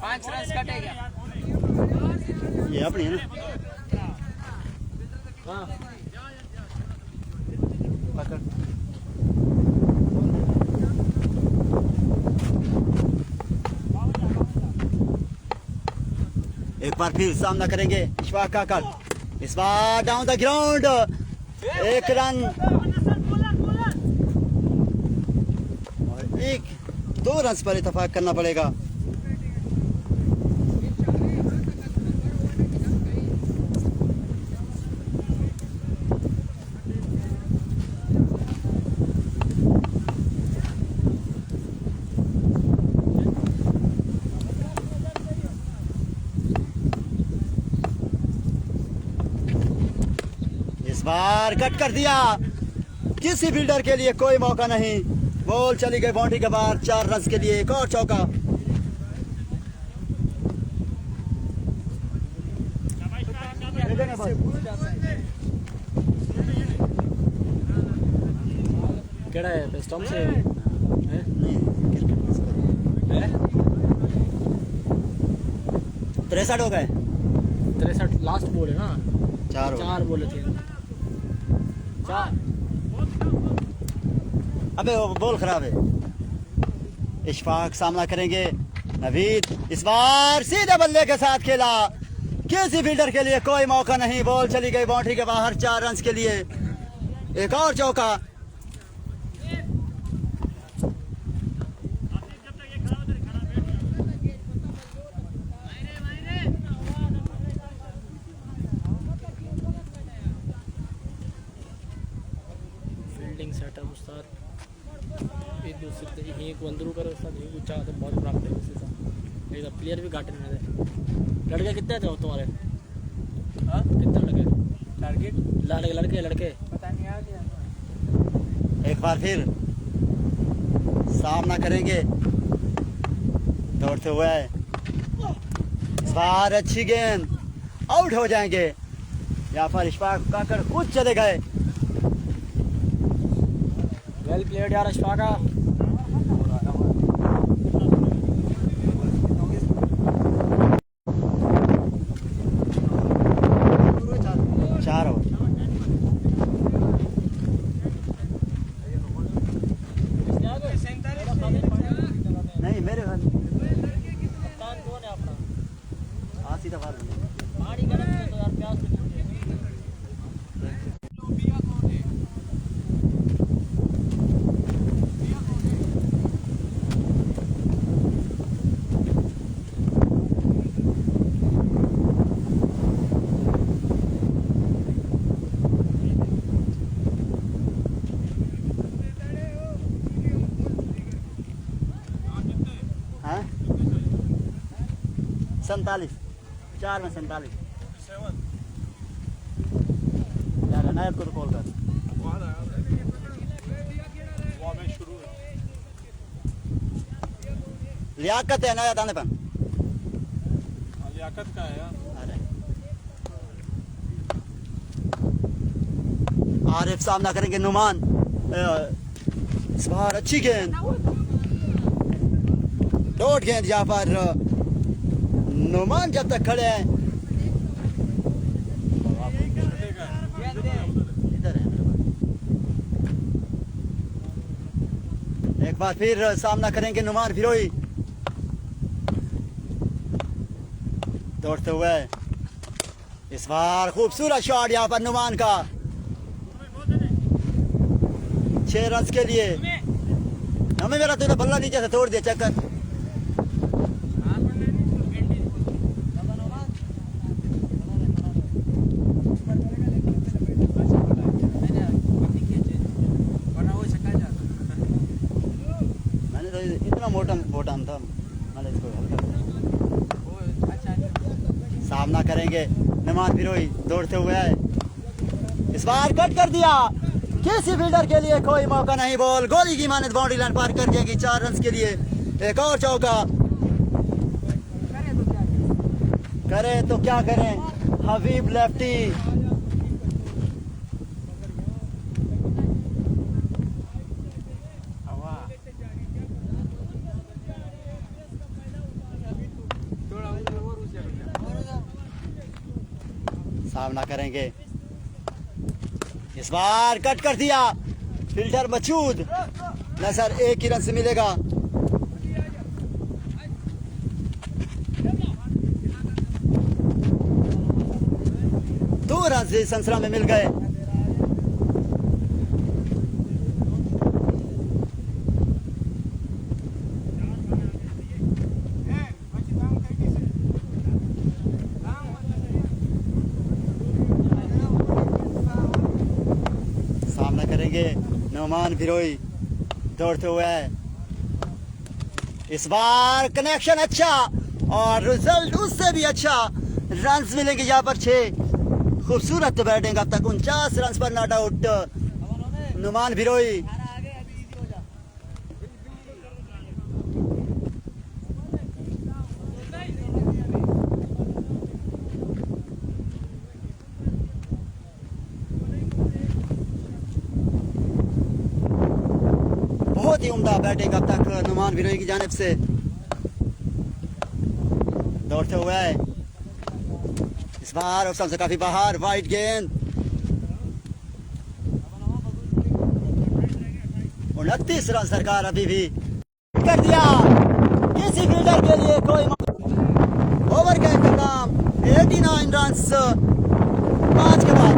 पाँच रन कटेगा। ये अपनी है ना। हाँ पकड़ एक बार फिर सामना करेंगे इशफाक काकड़। इस बार डाउन द ग्राउंड, एक रन और एक 2 रन पर इत्तेफाक करना पड़ेगा। इस बार कट कर दिया, किसी फील्डर के लिए कोई मौका नहीं, बॉल चली गई बाउंड्री के बाहर। 4 रन के लिए एक और चौका। केड़ा है स्टंप से हैं? 63 हो गए। 63 लास्ट बॉल है ना, 4 हो गए। 4 बॉल थे 4। अबे वो बॉल खराब है। इशफाक सामना करेंगे नवीद। इस बार सीधे बल्ले के साथ खेला, किसी फील्डर के लिए कोई मौका नहीं, बॉल चली गई बाउंड्री के बाहर। 4 रन के लिए एक और चौका। फील्डिंग सेटअप उस्ताद एक दूसरे एक वंदरू करे उस्ताद एक ऊंचा तो बहुत प्राप्त है उसके साथ। एक प्लेयर भी घाटे में है। लड़के कितने थे तुम्हारे? हाँ कितने लड़के? टारगेट लड़के पता नहीं आ गया। एक बार फिर सामना करेंगे दौड़ते हुए। इस बार अच्छी गेंद, आउट हो जाएंगे। यहाँ पर इशफाक काकड़ खुद चले गए। वेल प्लेड यार अशफाका। चार हो। नहीं मेरे घर कप्तान कौन है अपना? आसी दफा पानी गरम है तो यार प्यास लगी है। हाँ 47 4 में 47 यार नायब को तो कॉल कर। लियाकत है नायब आने पर। लियाकत का है यार। अरे आरिफ सामना करेंगे नुमान। इस बार अच्छी गेंद, डॉट गेंद। यहाँ पर नुमान जब तक खड़े हैं इधर है मेरे पास। एक बार फिर सामना करेंगे नुमान फिरोई दौड़ते हुए। इस बार खूबसूरत शॉट यहाँ पर नुमान का। 6 रन के लिए। हमें मेरा तो बल्ला नीचे से तोड़ दिया चक्कर। मैंने तो इतना मोटा था, मैंने इसको हल्का किया। सामना करेंगे नुमान फिरोई दौड़ते हुए। इस बार कट कर दिया, किसी फील्डर के लिए कोई मौका नहीं, बॉल गोली की मानद बाउंड्री लाइन पार कर जाएगी। 4 रन के लिए एक और चौका। करे तो क्या करें, हबीब लेफ्टी। सामना करेंगे इस बार कट कर दिया फील्डर मसूद नजर 1 ही रन से मिलेगा। दो रन से संसरा में मिल गए। सामना करेंगे नौमान बिरोई दौड़ते हुए। इस बार कनेक्शन अच्छा और रिजल्ट उससे भी अच्छा। रन्स मिलेंगे यहाँ पर 6। खूबसूरत बैटिंग अब तक 49 रन पर नॉट आउट नुमान बिरोई। बहुत ही उम्दा बैटिंग अब तक नुमान बिरोई की जानिब से दौड़ते हुए। इस बार ऑप्शन से काफी बाहर वाइड गेंद 29 रन सरकार अभी भी कर दिया। किसी फील्डर के लिए कोई ओवर का इंतजाम 89 रन 5 के बाद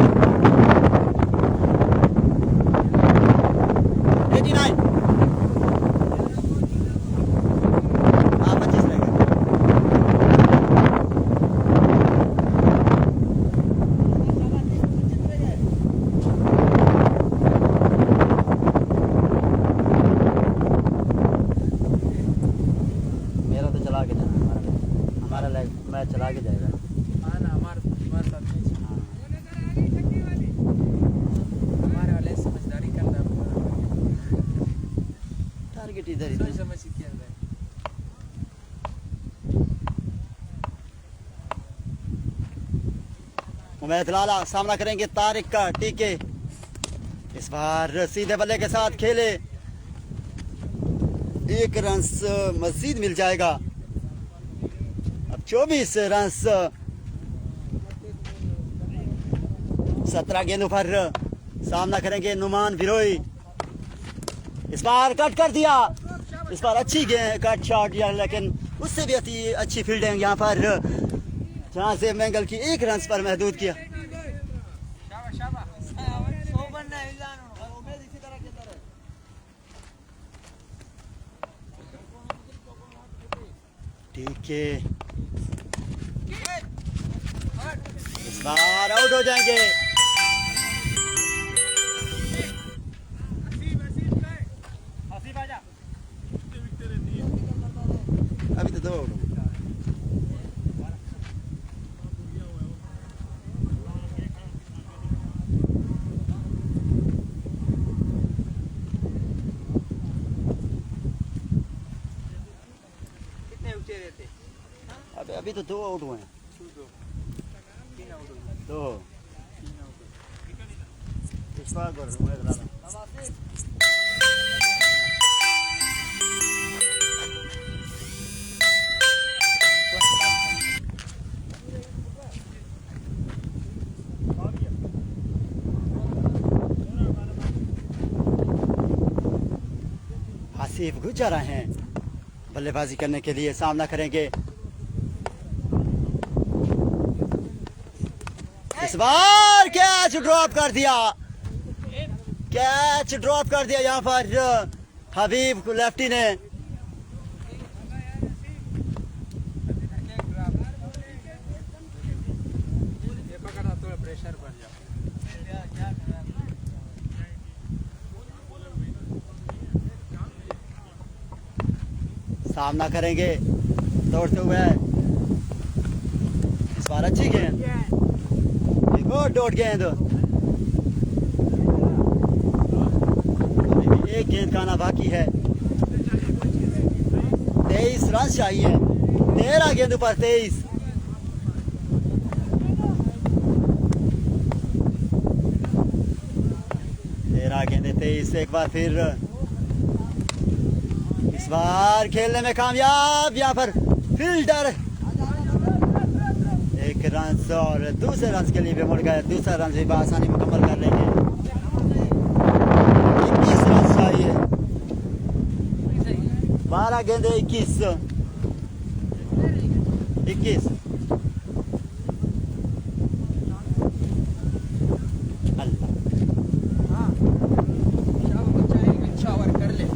89 25 रह गए। मेरा तो चला के जाना हमारा मैच चला के जाएगा। हाँ ना हमारे साथ नहीं हमारे वाले समझदारी करता है। टारगेट इधर सोच ही समझ के किया जाए। उमैद लाला सामना करेंगे तारिक का टीके। इस बार सीधे बल्ले के साथ खेले 1 रन मजीद मिल जाएगा। अब 24 रन 17 गेंदों पर सामना करेंगे नुमान बिरोई। इस बार कट कर दिया। इस बार अच्छी कट शॉट दिया लेकिन उससे भी अच्छी फील्डिंग यहाँ पर जहाँ से मैंगल की 1 रन पर महदूद किया। शाबाश शाबाश 100 बनना है इलान उम्मीद इसी तरह की तरह। ठीक है इस बार आउट हो जाएंगे। अभी तो 2 आउट हो गए। कितने ऊंचे रहते? अभी तो 2 आउट हुए हैं। 3 आउट हो गए। 2 इस बार कर उमैद लाला। आसिफ गुजर आए हैं बल्लेबाजी करने के लिए। सामना करेंगे इस बार कैच ड्रॉप कर दिया। कैच ड्रॉप कर दिया यहाँ पर हबीब को लेफ्टी ने। ये पकड़ा थोड़ा प्रेशर बन जाओ। सामना करेंगे दौड़ते हुए। इस बार अच्छी गेंद एक और डॉट गेंद। एक गेंद का आना बाकी है। 23 रन चाहिए। 13 गेंद पर 23। गेंदे 23। एक बार फिर इस बार खेलने में कामयाब। यहाँ पर फील्डर 1 रन और दूसरे रन के लिए भी मुड़ गए। दूसरा रन भी आसानी मुकम्मल कर लेंगे। 12 गेंदे 21 अल्लाह हाँ शाबाश बच्चा एक अच्छा ओवर कर ले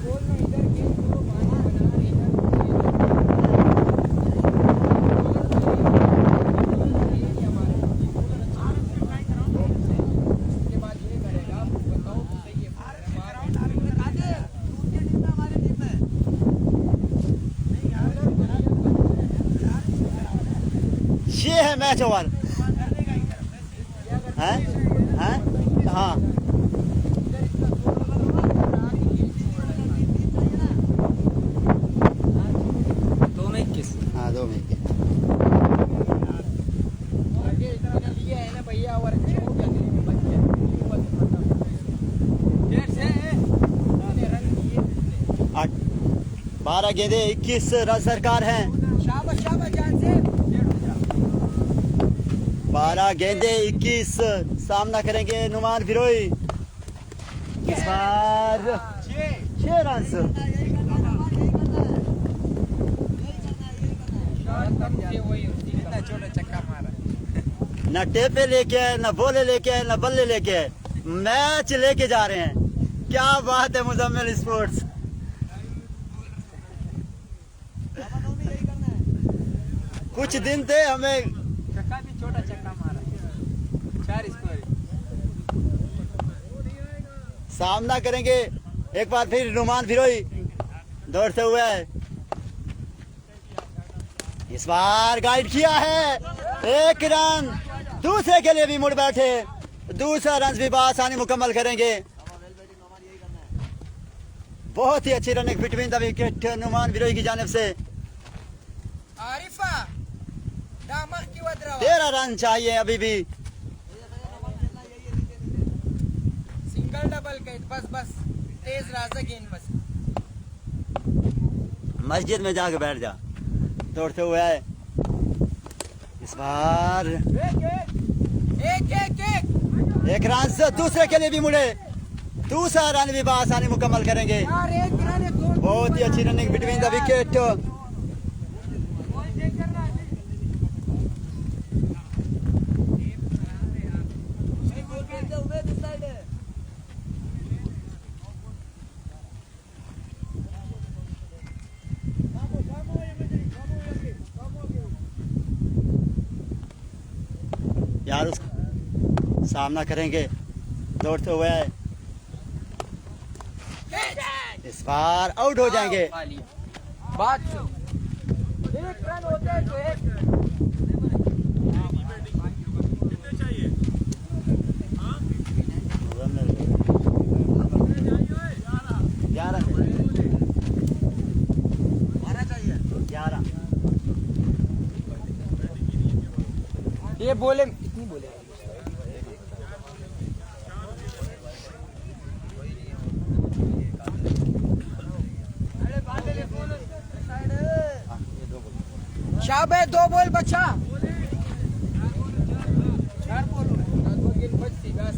बोलना इधर गेंद को पानी बना इसके बाद ये करेगा बताओ सही है ये है मैच ओवर हैं हैं हाँ दो में 21 हाँ 2 में आगे इतना लिया है ना भैया और अच्छे हो गया बच गया डेढ़ से रन किए 12 गेंदे 21 रन सरकार हैं। शाबाश शाबाश जान से 12 गेंदे 21 सामना करेंगे नुमान फिरोई इस बार 6 रन छोटा चक्का मारा न टेपे लेके आए न बोले लेके आए न बल्ले लेके आए मैच लेके जा रहे हैं। क्या बात है मुजम्मिल स्पोर्ट्स। कुछ दिन थे हमें चक्का भी छोटा चक्का मारा 4 स्कोर सामना करेंगे एक बार फिर नुमान फिरोई दौड़ते हुए इस बार गाइड किया है 1 रन दूसरे के लिए भी मुड़ बैठे दूसरा रन भी आसानी मुकम्मल करेंगे। बहुत ही अच्छी running between the wicket Numan फिरोई की जानिब से आरिफा दामक की वदरा 13 रन चाहिए अभी भी। सिंगल डबल के बस बस तेज राजा गेंद बस मस्जिद में जाके बैठ जा दौड़ते हुए आए इस बार एक रन से दूसरे के लिए भी मुड़े दूसरा रन भी आसानी मुकम्मल करेंगे। यार एक रन है गोल बहुत ही अच्छी रनिंग बिटवीन द विकेट यार उस सामना करेंगे दौड़ते हुए इस बार आउट हो जाएंगे। बात सुन एक रन होते हैं तो एक ये बोले इतनी बोले शाबे 2 बॉल बचा 4 बॉल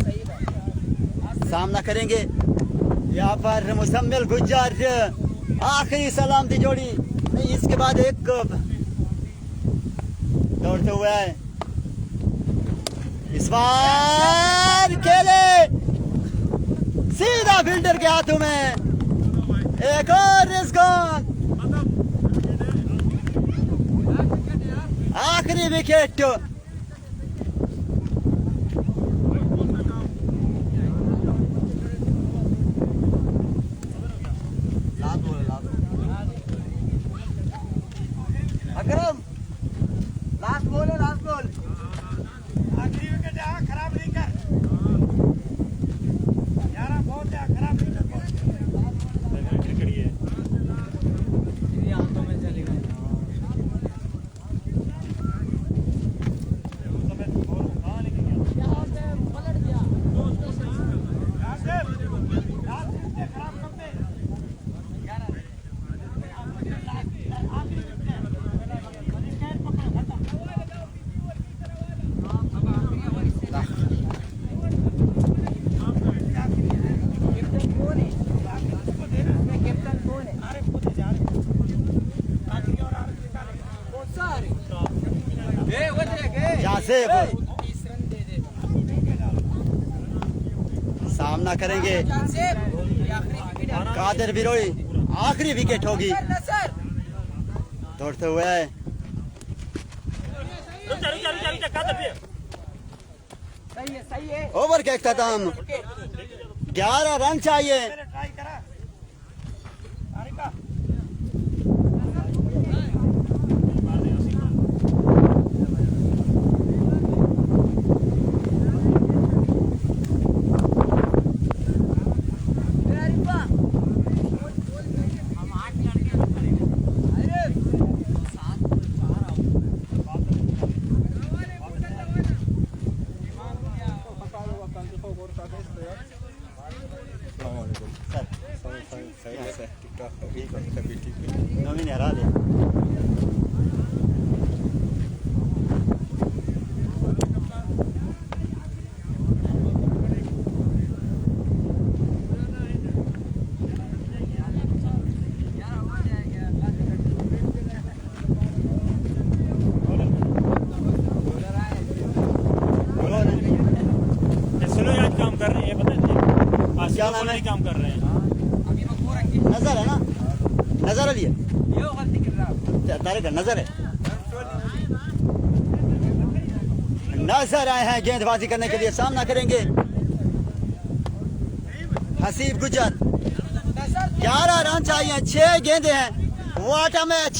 सही सामना करेंगे यहाँ पर मुसम्मिल गुज्जार आखिरी सलामती जोड़ी नहीं इसके बाद एक दौड़ते हुए आए इस बार खेले सीधा फील्डर के हाथों में एक और रिस्क आखिरी विकेट अकरम लास्ट बॉल है लास्ट बॉल आखिरी विकेट है खराब नहीं कर यार बहुत है खराब नहीं कर खड़ी है ये हाथों में चलेगा जासिफ सामना करेंगे कादिर बिरोई, आखिरी विकेट होगी दौड़ते हुए। ओवर का इख्तिताम, 11 रन चाहिए। ट्राई करा तारिका नवीन हरा दे। काम कर रहे हैं, पता है क्या नाम है? काम कर रहे हैं। नजर है ना, नजर अली है तारे का नजर है। नजर आए हैं गेंदबाजी करने के लिए, सामना करेंगे हसीब गुजर। 11 रन चाहिए, 6 गेंदे हैं। What a match.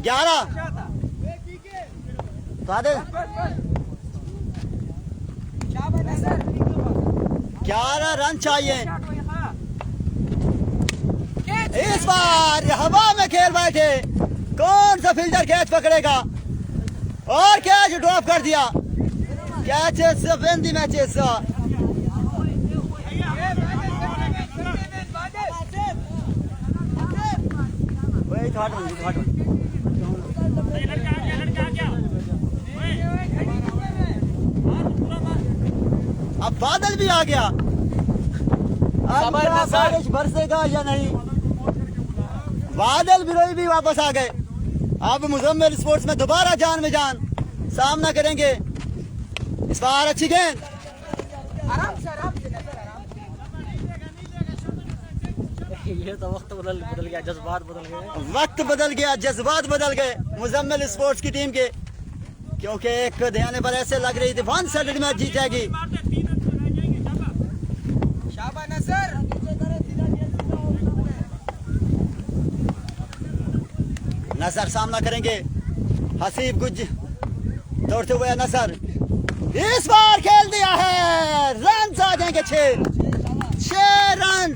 11 11 रन चाहिए। इस बार हवा में खेल बैठे, कौन सा फील्डर कैच पकड़ेगा और कैच ड्रॉप कर दिया। कैचेस वेंदी मैचेस। अब बादल भी आ गया, अब बारिश बरसेगा या नहीं। बादल बिरोई भी वापस आ गए। अब मुजम्मिल स्पोर्ट्स में दोबारा जान में जान सामना करेंगे। इस बार अच्छी गेंद, ये तो वक्त बदल गया, जज्बात बदल गए। वक्त बदल गया, जज्बात बदल गए मुजम्मिल स्पोर्ट्स की टीम के, क्योंकि एक ध्यान पर ऐसे लग रही थी 1 साइडेड मैच जीतेगी। नसर सामना करेंगे हसीब गुज, दौड़ते हुए नसर इस बार खेल दिया है। रन आ जाएंगे 6 रन।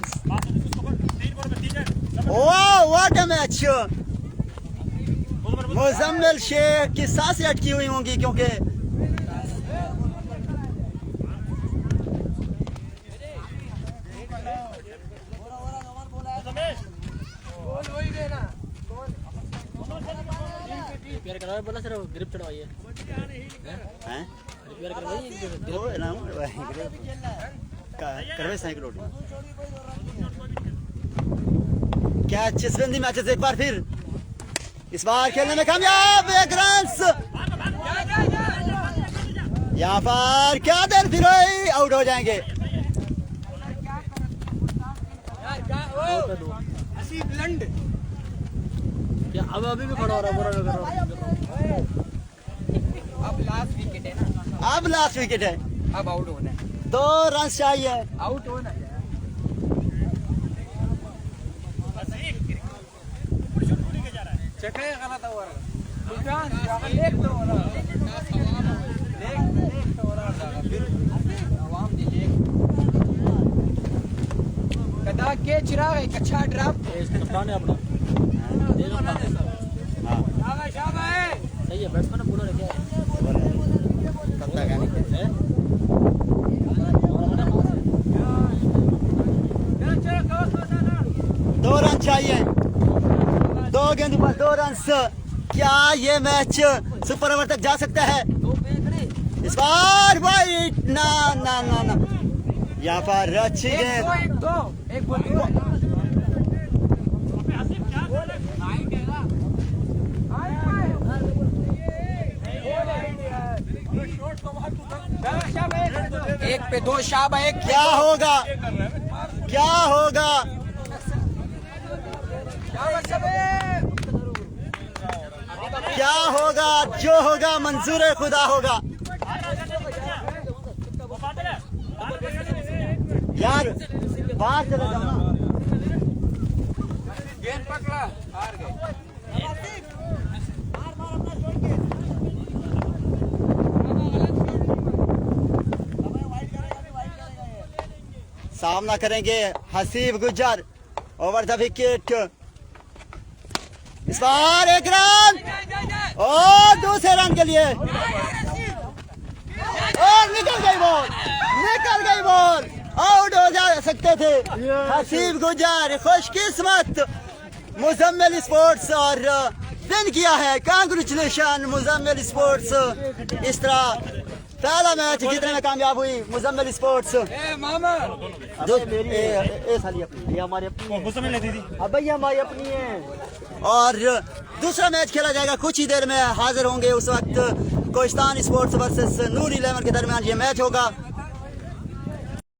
वाह what a match. Muzammil Sheikh की सांसें अटकी हुई होंगी, क्योंकि रिपेयर करवाए, बोला सर ग्रिप चढ़वाइए। हैं रिपेयर करवाइए। वो ना करवे साइकिल रोड क्या चिस्वेंदी मैचेस एक बार फिर, इस बार खेलने में कामयाब। 1 रन यहाँ पर क्या देर फिर आउट हो जाएंगे। क्या अब अभी भी खड़ा हो रहा है? अब लास्ट विकेट है ना, अब लास्ट विकेट है, अब आउट होना है, 2 रन चाहिए। आउट होना है। चक्रे गलत हो रहा है, लेग तो हो रहा है, लेग तो हो रहा है, फिर आवाम दी लेग कदा के चिराग एक अच्छा ड्रॉप कप्तान है अपना। आगा शाबाश है, सही है, बैट्समैन पूरा रह गया है। कप्तान का नहीं है। 2 रन चाहिए, 2 गेंद पर 2 रन। क्या ये मैच सुपर ओवर तक जा सकता है? इस बार वाइट ना ना ना ना, यहाँ पर अच्छी गेंद। एक बॉल एक पे दो शाबा एक पे क्या दो। होगा, क्या होगा? शाबाश शबीब। क्या होगा? जो होगा मंजूर खुदा होगा। यार बाहर चले जाओ ना। गेंद पकड़ा, हार गए। सामना करेंगे Haseeb Gujjar. Over the wicket, इस बार एक रन और दूसरे रन के लिए, और निकल गई बॉल, निकल गई बॉल, आउट हो जा सकते थे हसीब गुज्जर। खुशकिस्मत मुजम्मिल स्पोर्ट्स और विन किया है। Congratulation Muzammil sports. इस तरह पहला मैच जीतने में कामयाब हुई मुजम्मिल स्पोर्ट्स। ए मामा साली अपनी, ये हमारी अपनी है। अब ये हमारी अपनी है। और दूसरा मैच खेला जाएगा कुछ ही देर में। हाजिर होंगे उस वक्त कोहिस्तान स्पोर्ट्स वर्सेस नूर 11 के दरमियान ये मैच होगा।